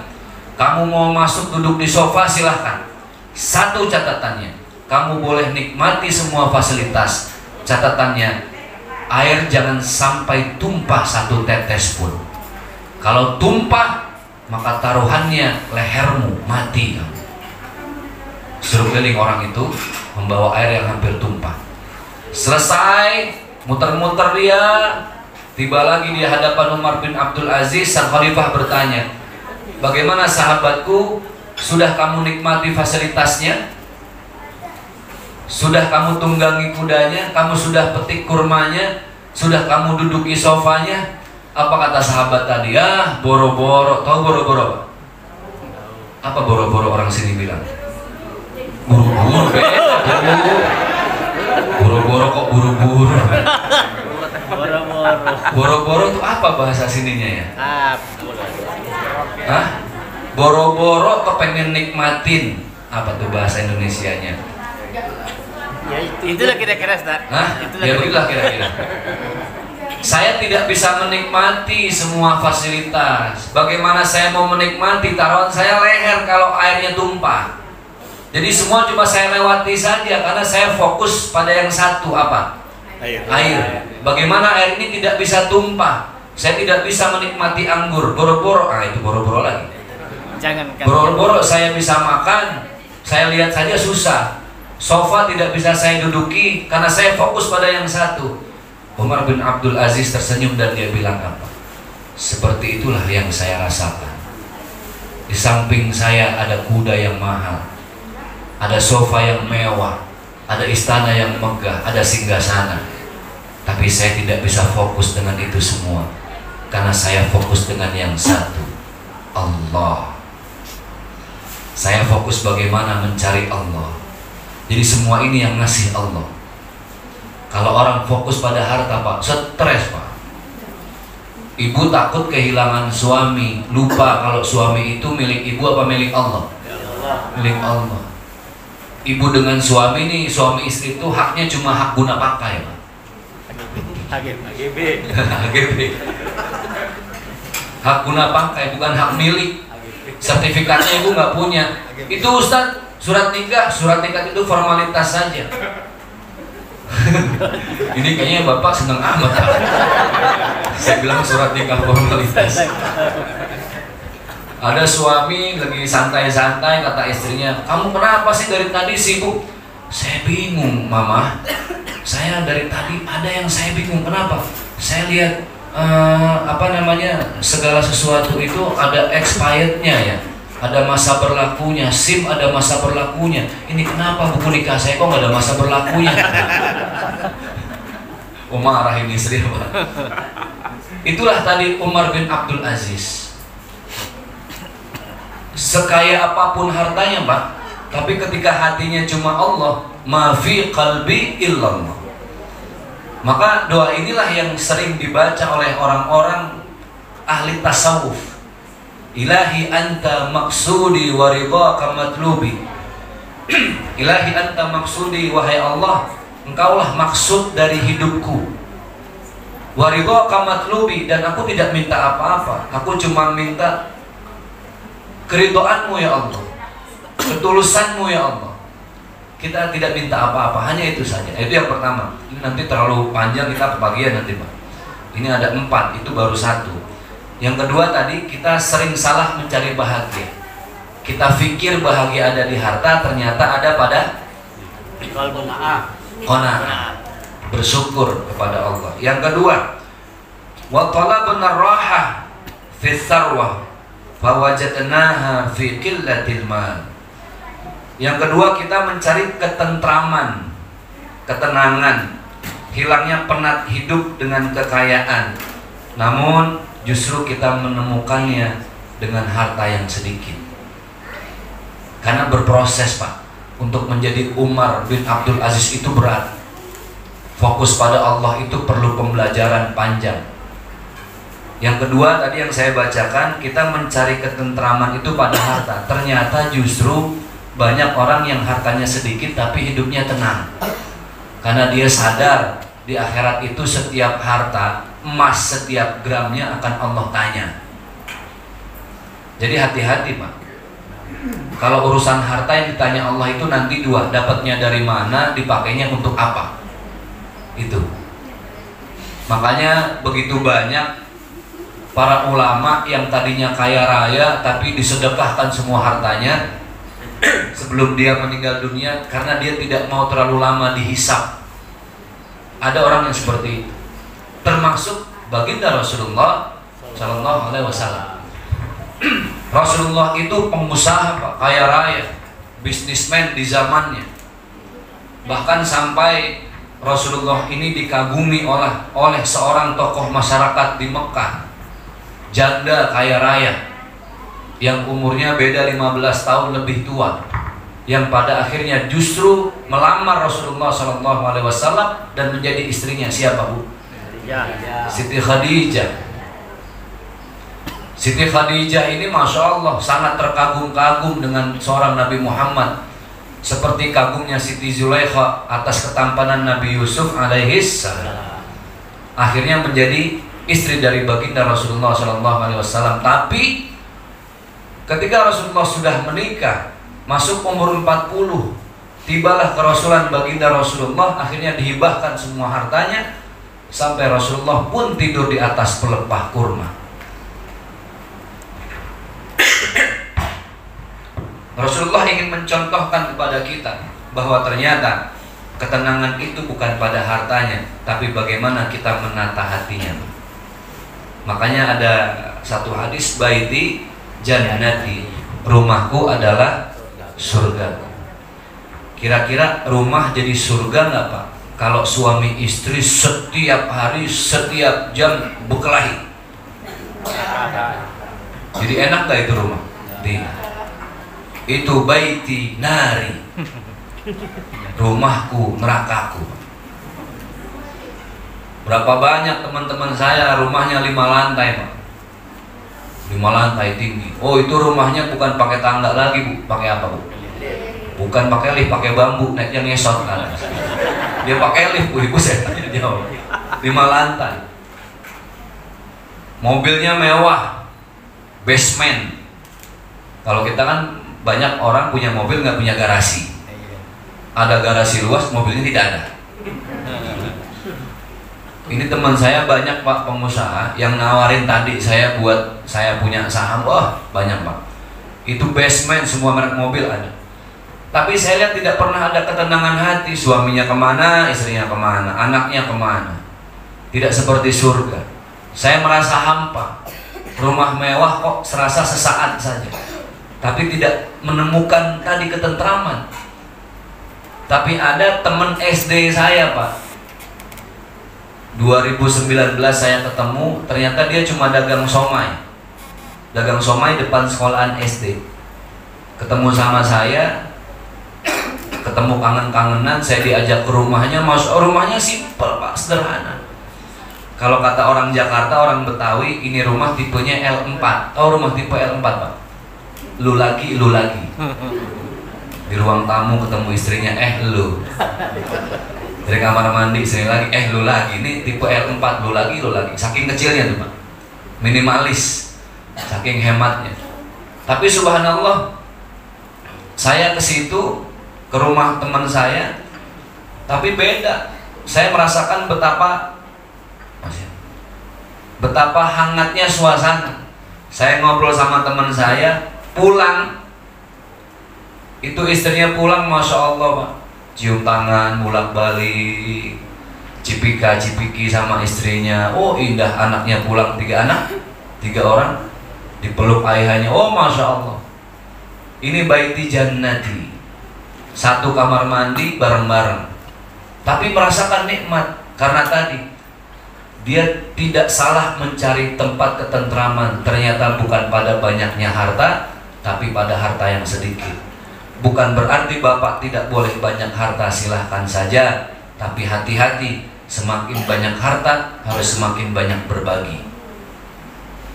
Kamu mau masuk duduk di sofa silahkan. Satu catatannya, kamu boleh nikmati semua fasilitas. Catatannya, air jangan sampai tumpah satu tetes pun. Kalau tumpah, maka taruhannya lehermu, mati kamu. Suruh keliling orang itu membawa air yang hampir tumpah. Selesai muter-muter dia, tiba lagi di hadapan Umar bin Abdul Aziz. Sang khalifah bertanya, bagaimana sahabatku? Sudah kamu nikmati fasilitasnya? Sudah kamu tunggangi kudanya? Kamu sudah petik kurmanya? Sudah kamu duduki sofanya? Apa kata sahabat tadi? Ah, boro-boro. Tahu boro-boro? Apa boro-boro orang sini bilang? Buru-buru, boro-boro kok buru-buru. Boro-boro itu apa bahasa sininya ya? Hah? Boro-boro kepengen nikmatin. Apa tuh bahasa Indonesianya? Ya itulah kira-kira, Ustaz. Hah? Ya begitulah kira-kira. Saya tidak bisa menikmati semua fasilitas. Bagaimana saya mau menikmati taruhan saya leher kalau airnya tumpah? Jadi semua cuma saya lewati saja karena saya fokus pada yang satu, apa? Air. Bagaimana air ini tidak bisa tumpah? Saya tidak bisa menikmati anggur. Boro-boro, itu boro-boro lagi. Jangan. Boro-boro saya bisa makan, saya lihat saja susah. Sofa tidak bisa saya duduki karena saya fokus pada yang satu. Umar bin Abdul Aziz tersenyum dan dia bilang apa? Seperti itulah yang saya rasakan. Di samping saya ada kuda yang mahal, ada sofa yang mewah, ada istana yang megah, ada singgasana. Tapi saya tidak bisa fokus dengan itu semua karena saya fokus dengan yang satu, Allah. Saya fokus bagaimana mencari Allah. Jadi semua ini yang ngasih Allah. Kalau orang fokus pada harta, Pak, stres, Pak. Ibu takut kehilangan suami, lupa kalau suami itu milik ibu apa milik Allah? Milik Allah. Ibu dengan suami ini, suami istri itu haknya cuma hak guna pakai, Pak. HGB. HGB. Hak guna pakai, bukan hak milik. Sertifikatnya ibu nggak punya. Itu Ustaz, surat nikah itu formalitas saja. Ini kayaknya Bapak seneng amat. Saya bilang surat nikah formalitas. Ada suami lagi santai-santai, kata istrinya, kamu kenapa sih dari tadi sibuk? Saya bingung, Mama. Saya dari tadi ada yang saya bingung, kenapa? Saya lihat segala sesuatu itu ada expirednya ya, ada masa berlakunya. SIM ada masa berlakunya. Ini kenapa buku nikah saya kok nggak ada masa berlakunya? Marahin istri, Pak. Itulah tadi Umar bin Abdul Aziz. Sekaya apapun hartanya, Pak, tapi ketika hatinya cuma Allah, ma fi qalbi illallah. Maka doa inilah yang sering dibaca oleh orang-orang ahli tasawuf. Ilahi anta maksudi wa ridhaka matlubi. Ilahi anta maksudi, wahai Allah, engkaulah maksud dari hidupku. Wa ridhaka matlubi, dan aku tidak minta apa-apa. Aku cuma minta keridhaanmu ya Allah, ketulusanmu ya Allah. Kita tidak minta apa-apa, hanya itu saja. Itu yang pertama. Ini nanti terlalu panjang, kita kebagian nanti, Pak. Ini ada 4, itu baru 1. Yang kedua tadi, kita sering salah mencari bahagia. Kita pikir bahagia ada di harta, ternyata ada pada qanaah, bersyukur kepada Allah. Yang kedua, wa talabna raha fi tsarwah fa wajadnaha fi qillatil mal. Yang kedua, kita mencari ketentraman, ketenangan, hilangnya penat hidup dengan kekayaan. Namun justru kita menemukannya dengan harta yang sedikit. Karena berproses, Pak. Untuk menjadi Umar bin Abdul Aziz itu berat. Fokus pada Allah itu perlu pembelajaran panjang. Yang kedua tadi yang saya bacakan, kita mencari ketentraman itu pada harta. Ternyata justru banyak orang yang hartanya sedikit tapi hidupnya tenang. Karena dia sadar di akhirat itu setiap harta, emas setiap gramnya akan Allah tanya. Jadi hati-hati, Pak. Kalau urusan harta yang ditanya Allah itu nanti 2, dapatnya dari mana, dipakainya untuk apa. Itu. Makanya begitu banyak para ulama yang tadinya kaya raya tapi disedekahkan semua hartanya, sebelum dia meninggal dunia karena dia tidak mau terlalu lama dihisap. Ada orang yang seperti itu, termasuk baginda Rasulullah Shallallahu Alaihi Wasallam. Rasulullah itu pengusaha, Pak, kaya raya, bisnismen di zamannya. Bahkan sampai Rasulullah ini dikagumi oleh seorang tokoh masyarakat di Mekah, janda kaya raya yang umurnya beda 15 tahun lebih tua, yang pada akhirnya justru melamar Rasulullah SAW dan menjadi istrinya. Siapa, Bu? Siti Khadijah. Siti Khadijah ini Masya Allah sangat terkagum-kagum dengan seorang Nabi Muhammad, seperti kagumnya Siti Zulaikha atas ketampanan Nabi Yusuf alaihissalam. Akhirnya menjadi istri dari baginda Rasulullah SAW. Tapi ketika Rasulullah sudah menikah, masuk umur 40, tibalah kerasulan baginda Rasulullah, akhirnya dihibahkan semua hartanya, sampai Rasulullah pun tidur di atas pelepah kurma. Rasulullah ingin mencontohkan kepada kita bahwa ternyata ketenangan itu bukan pada hartanya, tapi bagaimana kita menata hatinya. Makanya ada satu hadis, baiti jannati, rumahku adalah surgaku. Kira-kira rumah jadi surga nggak, Pak? Kalau suami istri setiap hari, setiap jam berkelahi, jadi enak nggak itu rumah? Tidak. Itu baiti nari, rumahku nerakaku. Berapa banyak teman-teman saya rumahnya 5 lantai, Pak, 5 lantai tinggi. Oh, itu rumahnya bukan pakai tangga lagi, Bu. Pakai apa, Bu? Bukan pakai lift, pakai bambu, naiknya ngesot kan. Dia pakai lift, Bu. Ibu saya tanya jawab. 5 lantai. Mobilnya mewah, basement. Kalau kita kan banyak orang punya mobil nggak punya garasi. Ada garasi luas, mobilnya tidak ada. Ini teman saya banyak, Pak, pengusaha yang nawarin tadi saya buat saya punya saham. Wah, banyak, Pak. Itu basement, semua merek mobil ada. Tapi saya lihat tidak pernah ada ketenangan hati. Suaminya kemana, istrinya kemana, anaknya kemana. Tidak seperti surga. Saya merasa hampa. Rumah mewah kok serasa sesaat saja, tapi tidak menemukan tadi ketentraman. Tapi ada teman SD saya, Pak, 2019 saya ketemu, ternyata dia cuma dagang somai depan sekolahan SD. Ketemu sama saya, ketemu kangen-kangenan, saya diajak ke rumahnya. Rumahnya simpel, Pak, sederhana. Kalau kata orang Jakarta, orang Betawi, ini rumah tipenya L4. Tahu rumah tipe L4, Pak? Lu lagi. Di ruang tamu ketemu istrinya, lu. Dari kamar mandi istri lagi, lu lagi. Ini tipe L4, lu lagi. Saking kecilnya tuh, Pak. Minimalis, saking hematnya. Tapi subhanallah, saya ke situ, ke rumah teman saya, tapi beda. Saya merasakan betapa hangatnya suasana. Saya ngobrol sama teman saya, pulang, itu istrinya pulang, Masya Allah, Pak, cium tangan, bolak-balik, cipika-cipiki sama istrinya. Oh, indah, anaknya pulang, 3 anak, 3 orang, dipeluk ayahnya. Oh, Masya Allah. Ini baiti jannati, 1 kamar mandi bareng-bareng, tapi merasakan nikmat. Karena tadi dia tidak salah mencari tempat ketentraman. Ternyata bukan pada banyaknya harta, tapi pada harta yang sedikit. Bukan berarti Bapak tidak boleh banyak harta, silahkan saja. Tapi hati-hati, semakin banyak harta harus semakin banyak berbagi.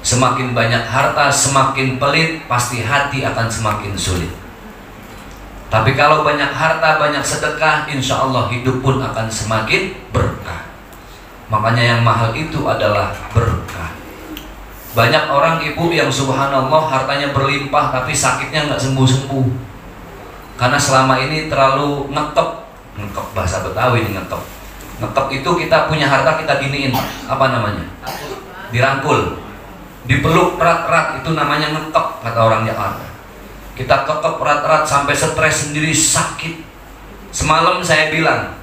Semakin banyak harta, semakin pelit, pasti hati akan semakin sulit. Tapi kalau banyak harta, banyak sedekah, insya Allah hidup pun akan semakin berkah. Makanya yang mahal itu adalah berkah. Banyak orang, Ibu, yang subhanallah hartanya berlimpah tapi sakitnya nggak sembuh-sembuh. Karena selama ini terlalu ngekep bahasa Betawi ini, ngekep itu kita punya harta kita giniin, apa namanya? Dirangkul, dipeluk erat-erat, itu namanya ngekep kata orang Jakarta. kita kekep erat-erat sampai stres sendiri, sakit. Semalam saya bilang,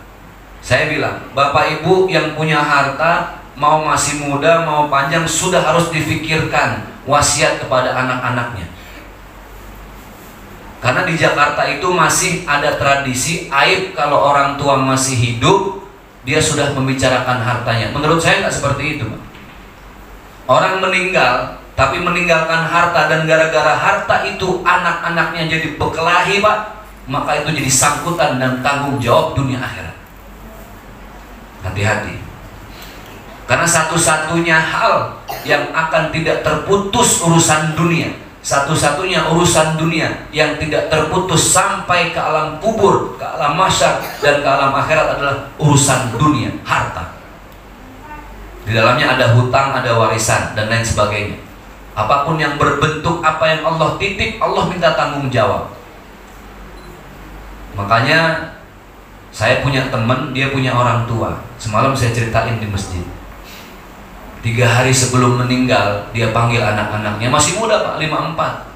Bapak Ibu yang punya harta, mau masih muda, mau panjang, sudah harus difikirkan wasiat kepada anak-anaknya. Karena di Jakarta itu masih ada tradisi aib kalau orang tua masih hidup, dia sudah membicarakan hartanya. Menurut saya nggak seperti itu, Pak. Orang meninggal, tapi meninggalkan harta, dan gara-gara harta itu anak-anaknya jadi berkelahi, Pak, maka itu jadi sangkutan dan tanggung jawab dunia akhirat. Hati-hati. Karena satu-satunya hal yang akan tidak terputus urusan dunia, satu-satunya urusan dunia yang tidak terputus sampai ke alam kubur, ke alam mahsyar, dan ke alam akhirat adalah urusan dunia, harta. Di dalamnya ada hutang, ada warisan, dan lain sebagainya. Apapun yang berbentuk apa yang Allah titip, Allah minta tanggung jawab. Makanya saya punya teman, dia punya orang tua. Semalam saya ceritain di masjid. 3 hari sebelum meninggal, dia panggil anak-anaknya, masih muda Pak, 54.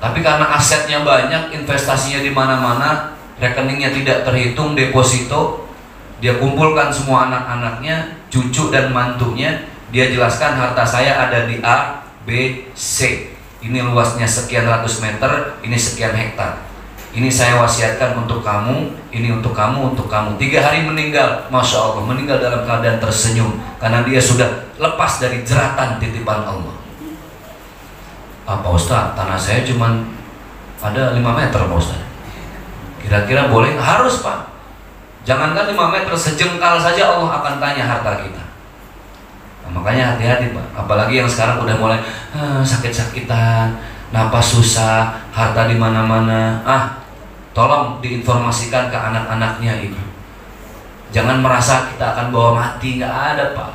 Tapi karena asetnya banyak, investasinya di mana-mana, rekeningnya tidak terhitung, deposito, dia kumpulkan semua anak-anaknya, cucu dan mantunya. Dia jelaskan, harta saya ada di A, B, C. Ini luasnya sekian ratus meter, ini sekian hektar. Ini saya wasiatkan untuk kamu, ini untuk kamu, untuk kamu. 3 hari meninggal, Masya Allah, meninggal dalam keadaan tersenyum, karena dia sudah lepas dari jeratan titipan Allah. Pak Ustaz, tanah saya cuma ada 5 meter Pak Ustaz. Kira-kira boleh? Harus Pak. Jangankan 5 meter, sejengkal saja Allah akan tanya harta kita. Nah, makanya hati-hati Pak. Apalagi yang sekarang udah mulai sakit-sakitan, napas susah, harta di mana-mana. Tolong diinformasikan ke anak-anaknya itu. Jangan merasa kita akan bawa mati, nggak ada Pak.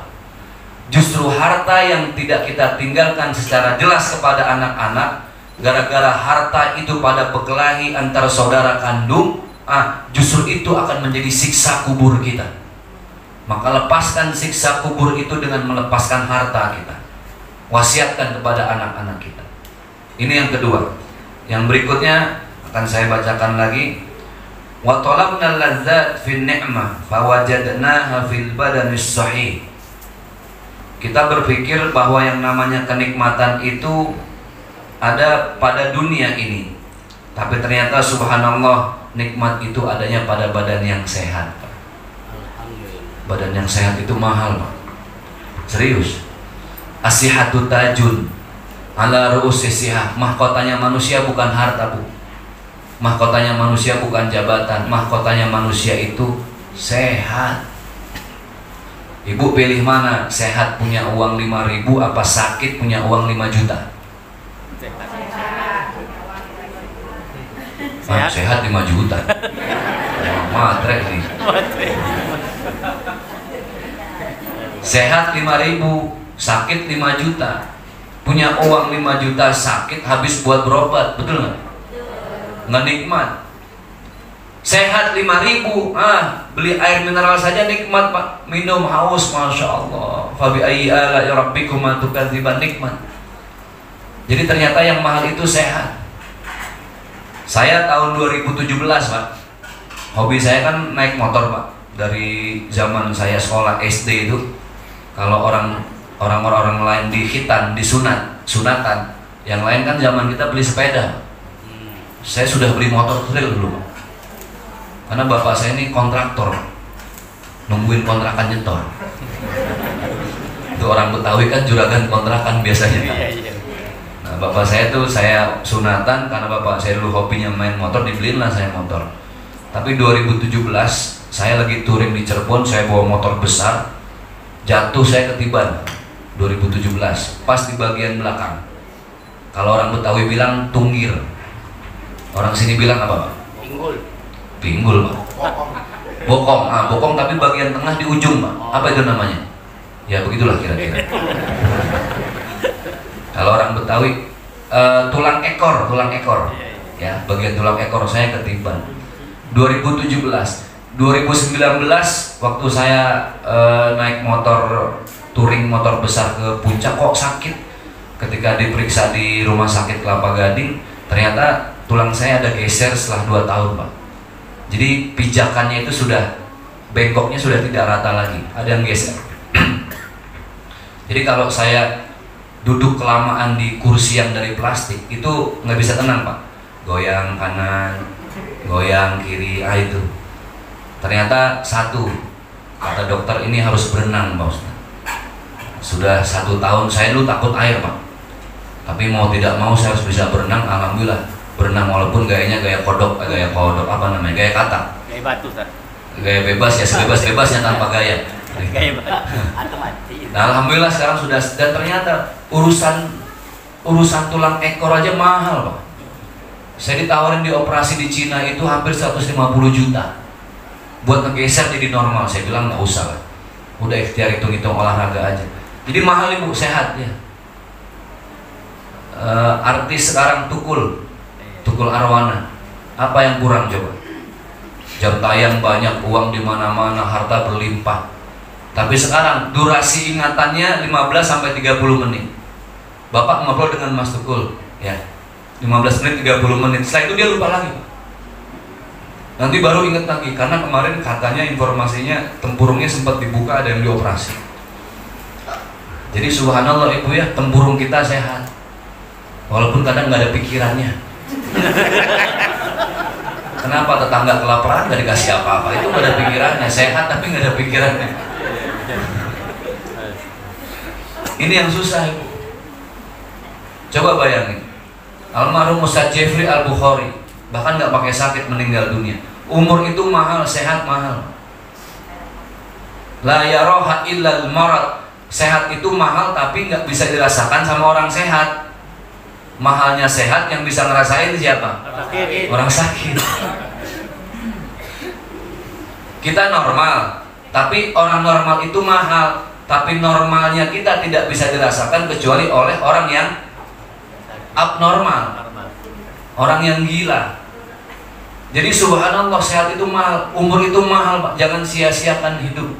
Justru harta yang tidak kita tinggalkan secara jelas kepada anak-anak, gara-gara harta itu pada berkelahi antar saudara kandung, justru itu akan menjadi siksa kubur kita. Maka lepaskan siksa kubur itu dengan melepaskan harta kita. Wasiatkan kepada anak-anak kita. Ini yang kedua. Yang berikutnya akan saya bacakan lagi. Wa talabna al-ladzat fin ni'mah fawajadnaha fil badanis sahih. Kita berpikir bahwa yang namanya kenikmatan itu ada pada dunia ini. Tapi ternyata subhanallah, nikmat itu adanya pada badan yang sehat. Badan yang sehat itu mahal, Pak. Serius. As-sihhatu tajun ala ru'usi sihah. Mahkotanya manusia bukan harta, Bu. Mahkotanya manusia bukan jabatan. Mahkotanya manusia itu sehat. Ibu pilih mana? Sehat punya uang 5.000 apa sakit punya uang 5 juta? Sehat 5 juta. Matre nih. Sehat 5.000, sakit 5 juta. Punya uang 5 juta, sakit habis buat berobat, betul nggak? Nggak nikmat. Sehat 5.000, beli air mineral saja nikmat Pak. Minum haus, Masya Allah. Fabi ayyi ala'i rabbikuma tukadziban, nikmat. Jadi ternyata yang mahal itu sehat. Saya tahun 2017 Pak, hobi saya kan naik motor Pak. Dari zaman saya sekolah SD itu, kalau orang-orang lain di khitan, di sunatan, yang lain kan zaman kita beli sepeda. Saya sudah beli motor trail dulu Pak. Karena bapak saya ini kontraktor, nungguin kontrakan nyetor. Itu orang Betawi kan juragan kontrakan biasanya. Nah, bapak saya tuh, saya sunatan karena bapak saya dulu hobinya main motor, dibeliin lah saya motor. Tapi 2017 saya lagi touring di Cirebon, saya bawa motor besar, jatuh, saya ketiban. 2017 pas di bagian belakang. Kalau orang Betawi bilang tunggir, orang sini bilang apa Pak? Pinggul Pak. Bokong, bokong tapi bagian tengah di ujung Pak. Apa itu namanya? Ya begitulah kira-kira. Kalau orang Betawi tulang ekor, ya bagian tulang ekor saya ketiban. 2017, 2019 waktu saya naik motor touring, motor besar ke puncak, kok sakit. Ketika diperiksa di rumah sakit Kelapa Gading, Ternyata tulang saya ada geser setelah 2 tahun Pak. Jadi pijakannya itu sudah, bengkoknya sudah tidak rata lagi, ada yang geser. Jadi kalau saya duduk kelamaan di kursi yang dari plastik itu nggak bisa tenang Pak. Goyang kanan, goyang kiri, itu. Ternyata satu, kata dokter ini harus berenang Pak Ustaz. Sudah 1 tahun saya dulu takut air Pak. Tapi mau tidak mau saya harus bisa berenang, alhamdulillah berenang walaupun gayanya gaya kodok apa namanya, gaya katak, Gaya batu, Ustaz. gaya bebas ya, sebebas-bebasnya tanpa gaya. Gaya batu. Atau mati. Nah, alhamdulillah sekarang sudah, dan ternyata urusan tulang ekor aja mahal Pak. Saya ditawarin di operasi di Cina itu hampir 150 juta buat ngegeser jadi normal. Saya bilang nggak usah lah, udah ikhtiar hitung-hitung olahraga aja. Jadi mahal Ibu, sehat ya. Artis sekarang Tukul Arwana, apa yang kurang coba? Jam tayang banyak, uang di mana-mana, harta berlimpah. Tapi sekarang durasi ingatannya 15 sampai 30 menit. Bapak ngobrol dengan Mas Tukul, ya, 15 menit 30 menit. Setelah itu dia lupa lagi. Nanti baru ingat lagi, karena kemarin katanya informasinya tempurungnya sempat dibuka, ada yang dioperasi. Jadi subhanallah Ibu ya, tempurung kita sehat. Walaupun kadang nggak ada pikirannya. Kenapa tetangga kelaparan nggak dikasih apa-apa? Itu nggak ada pikirannya, sehat tapi nggak ada pikirannya. Ini yang susah Ibu. Coba bayangin, almarhum Ustaz Jeffrey Al-Bukhari bahkan nggak pakai sakit meninggal dunia. Umur itu mahal, sehat mahal. La yaroha illal marad. Sehat itu mahal tapi nggak bisa dirasakan sama orang sehat. Mahalnya sehat, yang bisa ngerasain siapa? Orang sakit. Kita normal, tapi orang normal itu mahal. Tapi normalnya kita tidak bisa dirasakan kecuali oleh orang yang abnormal, orang yang gila. Jadi subhanallah, sehat itu mahal, umur itu mahal Pak. Jangan sia-siakan hidup.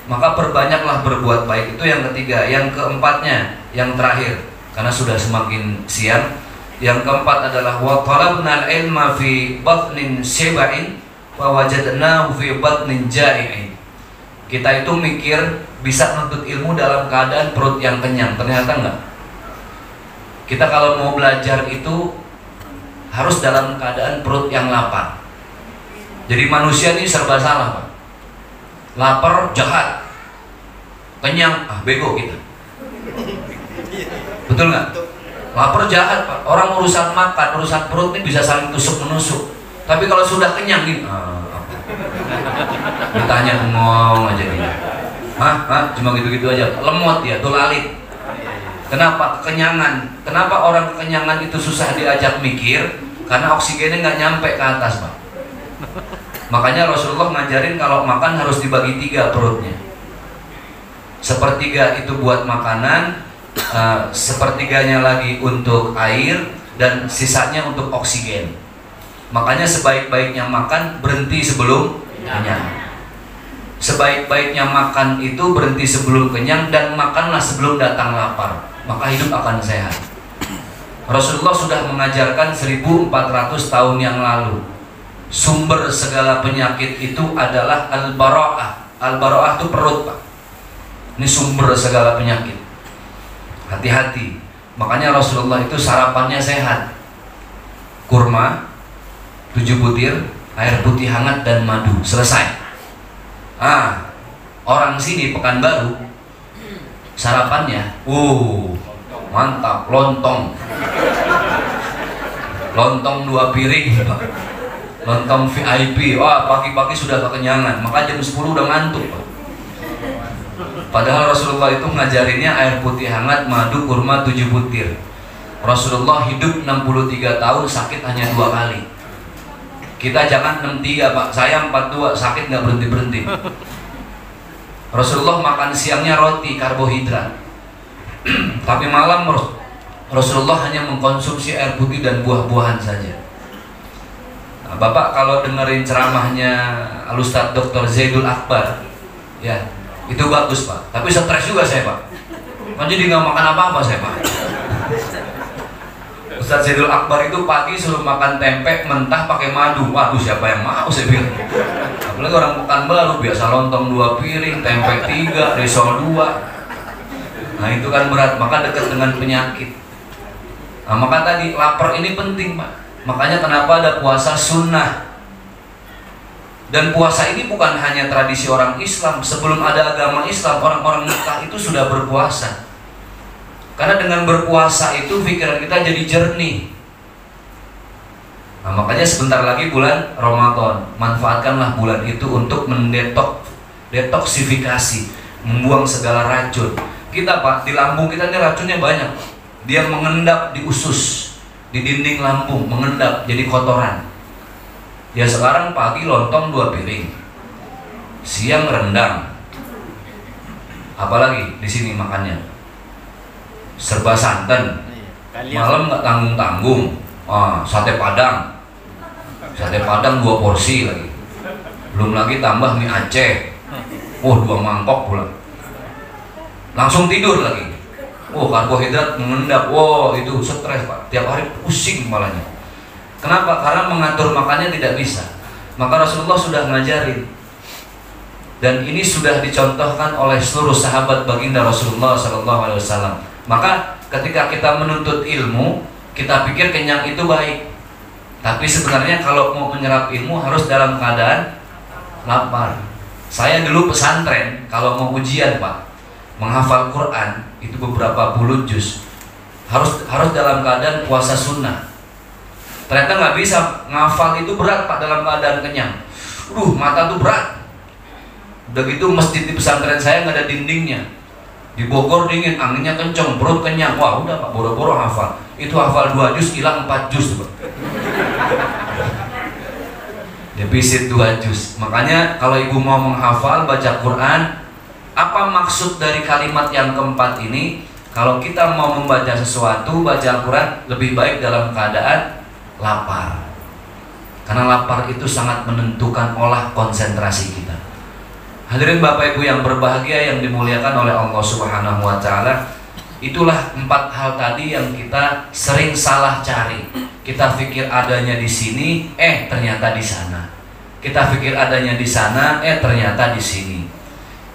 Maka perbanyaklah berbuat baik. Itu yang ketiga. Yang keempatnya, yang terakhir, karena sudah semakin siang. Yang keempat adalah wa talabna al-ilma fi batnin shiba'in wa wajadnahu fi batnin ja'i'in. Kita itu mikir bisa menuntut ilmu dalam keadaan perut yang kenyang, ternyata enggak. Kita kalau mau belajar itu harus dalam keadaan perut yang lapar. Jadi manusia ini serba salah Pak. Lapar jahat, kenyang bego kita. Betul nggak? Lapar jahat Pak. Orang urusan makan, urusan perut ini bisa saling tusuk menusuk. Tapi kalau sudah kenyang gini, ditanya ngomong aja dia. Cuma gitu-gitu aja. Lemot ya, tulalit. Kenapa? Kekenyangan. Kenapa orang kekenyangan itu susah diajak mikir? Karena oksigennya nggak nyampe ke atas Pak. Makanya Rasulullah ngajarin kalau makan harus dibagi 3 perutnya. Sepertiga itu buat makanan, sepertiganya lagi untuk air, dan sisanya untuk oksigen. Makanya sebaik-baiknya makan berhenti sebelum kenyang. Sebaik-baiknya makan itu berhenti sebelum kenyang, dan makanlah sebelum datang lapar. Maka hidup akan sehat. Rasulullah sudah mengajarkan 1400 tahun yang lalu. Sumber segala penyakit itu adalah al-bara'ah. Al-bara'ah itu perut Pak. Ini sumber segala penyakit. Hati-hati. Makanya Rasulullah itu sarapannya sehat. Kurma 7 butir, air putih hangat dan madu. Selesai. Orang sini Pekanbaru sarapannya mantap, lontong 2 piring Pak. Lontong VIP. Pagi-pagi sudah kekenyangan, maka jam 10 udah ngantuk Pak. Padahal Rasulullah itu ngajarinnya air putih hangat, madu, kurma 7 butir. Rasulullah hidup 63 tahun, sakit hanya 2 kali. Kita jangan 63 Pak, saya 42, sakit nggak berhenti-berhenti. Rasulullah makan siangnya roti, karbohidrat. Tapi malam Rasulullah hanya mengkonsumsi air putih dan buah-buahan saja. Bapak kalau dengerin ceramahnya Al-Ustadz Dr. Zaidul Akbar, ya itu bagus Pak. Tapi stres juga saya Pak. Kan jadi nggak makan apa-apa saya Pak. Ustadz Zaidul Akbar itu pagi suruh makan tempe mentah pakai madu. Waduh, siapa yang mau, saya bilang. Apalagi orang Pekanbaru biasa lontong 2 piring, tempe 3, risol 2. Nah itu kan berat, maka dekat dengan penyakit. Nah maka tadi lapar ini penting Pak. Makanya kenapa ada puasa sunnah. Dan puasa ini bukan hanya tradisi orang Islam. Sebelum ada agama Islam, orang-orang Mekah itu sudah berpuasa. Karena dengan berpuasa itu pikiran kita jadi jernih. Nah makanya sebentar lagi bulan Ramadan. Manfaatkanlah bulan itu untuk detoksifikasi, membuang segala racun. Kita Pak, di lambung kita ini racunnya banyak. Dia mengendap di usus, di dinding lambung, mengendap jadi kotoran. Ya sekarang pagi lontong 2 piring, siang rendang, apalagi di sini makannya serba santan, malam nggak tanggung-tanggung, sate padang 2 porsi lagi, belum lagi tambah mie Aceh, 2 mangkok pula, langsung tidur lagi. Karbohidrat mengendap, itu stres Pak, tiap hari pusing kepalanya. Kenapa? Karena mengatur makannya tidak bisa. Maka Rasulullah sudah ngajarin, dan ini sudah dicontohkan oleh seluruh sahabat baginda Rasulullah SAW. Maka ketika kita menuntut ilmu, kita pikir kenyang itu baik. Tapi sebenarnya kalau mau menyerap ilmu harus dalam keadaan lapar. Saya dulu pesantren, kalau mau ujian Pak, menghafal Quran itu beberapa puluh juz, harus dalam keadaan puasa sunnah. Ternyata nggak bisa ngafal, itu berat Pak dalam keadaan kenyang. Mata tuh berat. Udah gitu masjid di pesantren saya nggak ada dindingnya. Di Bogor dingin, anginnya kenceng, perut kenyang. Udah Pak, boro-boro hafal. Itu hafal 2 juz, hilang 4 juz Pak. Defisit 2 juz. Makanya kalau ibu mau menghafal, baca Quran, apa maksud dari kalimat yang keempat ini? Kalau kita mau membaca sesuatu, baca Quran, lebih baik dalam keadaan lapar. Karena lapar itu sangat menentukan olah konsentrasi kita. Hadirin Bapak Ibu yang berbahagia yang dimuliakan oleh Allah Subhanahu wa taala, itulah 4 hal tadi yang kita sering salah cari. Kita pikir adanya di sini, ternyata di sana. Kita pikir adanya di sana, ternyata di sini.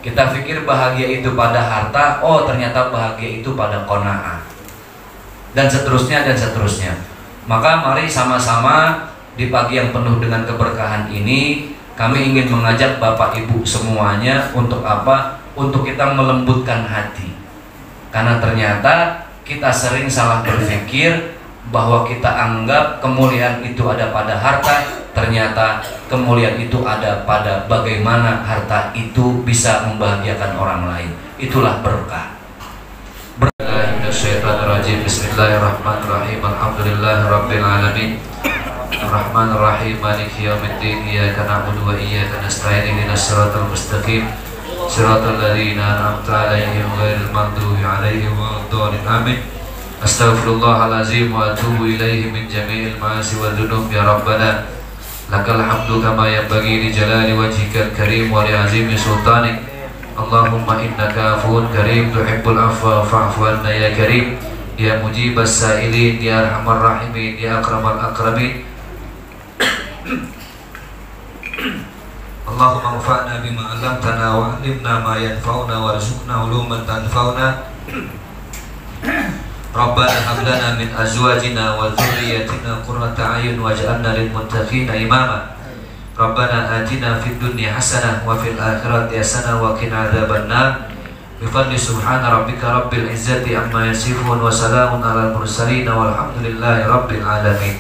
Kita pikir bahagia itu pada harta, ternyata bahagia itu pada qanaah. Dan seterusnya dan seterusnya. Maka mari sama-sama di pagi yang penuh dengan keberkahan ini, kami ingin mengajak Bapak Ibu semuanya untuk apa? Untuk kita melembutkan hati. Karena ternyata kita sering salah berpikir bahwa kita anggap kemuliaan itu ada pada harta. Ternyata kemuliaan itu ada pada bagaimana harta itu bisa membahagiakan orang lain. Itulah berkah. Bismillahirrahmanirrahim. Alhamdulillahirabbil alamin. Ar-Rahmanir-Rahim, Maliki yaumiddin, Iyyaka na'budu wa iyyaka nasta'in, ihdinas siratal mustaqim, siratal ladzina an'amta 'alaihim ghairil maghdubi 'alaihim waladdallin. Amin. Astaghfirullahalazim wa atubu ilaihi min jami'il ma'asi wal dzunub ya Rabbana. Lakal hamdu kama yanbaghi li jalali wajhikal karim wa li 'azimi sultanik. Allahumma innaka 'afuwun karim tuhibbul 'afwa fa'fu 'anna ya karim. Ya mujibas sa'ilin, ya arhamar rahimin, ya akramal akramin. Allahumma anfa'na bima 'allamtana wa 'allimna ma yanfa'una warzuqna 'uluman tanfa'una. Rabbana hab lana min azwajina wa dhurriyyatina qurrata a'yun waj'alna lil muttaqina imama. Rabbana atina fid dunya hasanah wa fil akhirati hasanah wa qina adzabannar. Bifadli subhana rabbika rabbil izzati amma yasifun wa salamun alal mursalin walhamdulillahi rabbil alamin.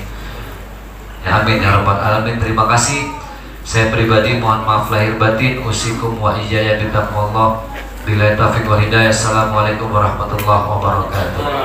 Ya amin ya rabbal alamin. Terima kasih. Saya pribadi mohon maaf lahir batin. Usikum wa iyaya bitaqwallah. Billahi taufiq wal hidayah. Assalamualaikum warahmatullahi wabarakatuh.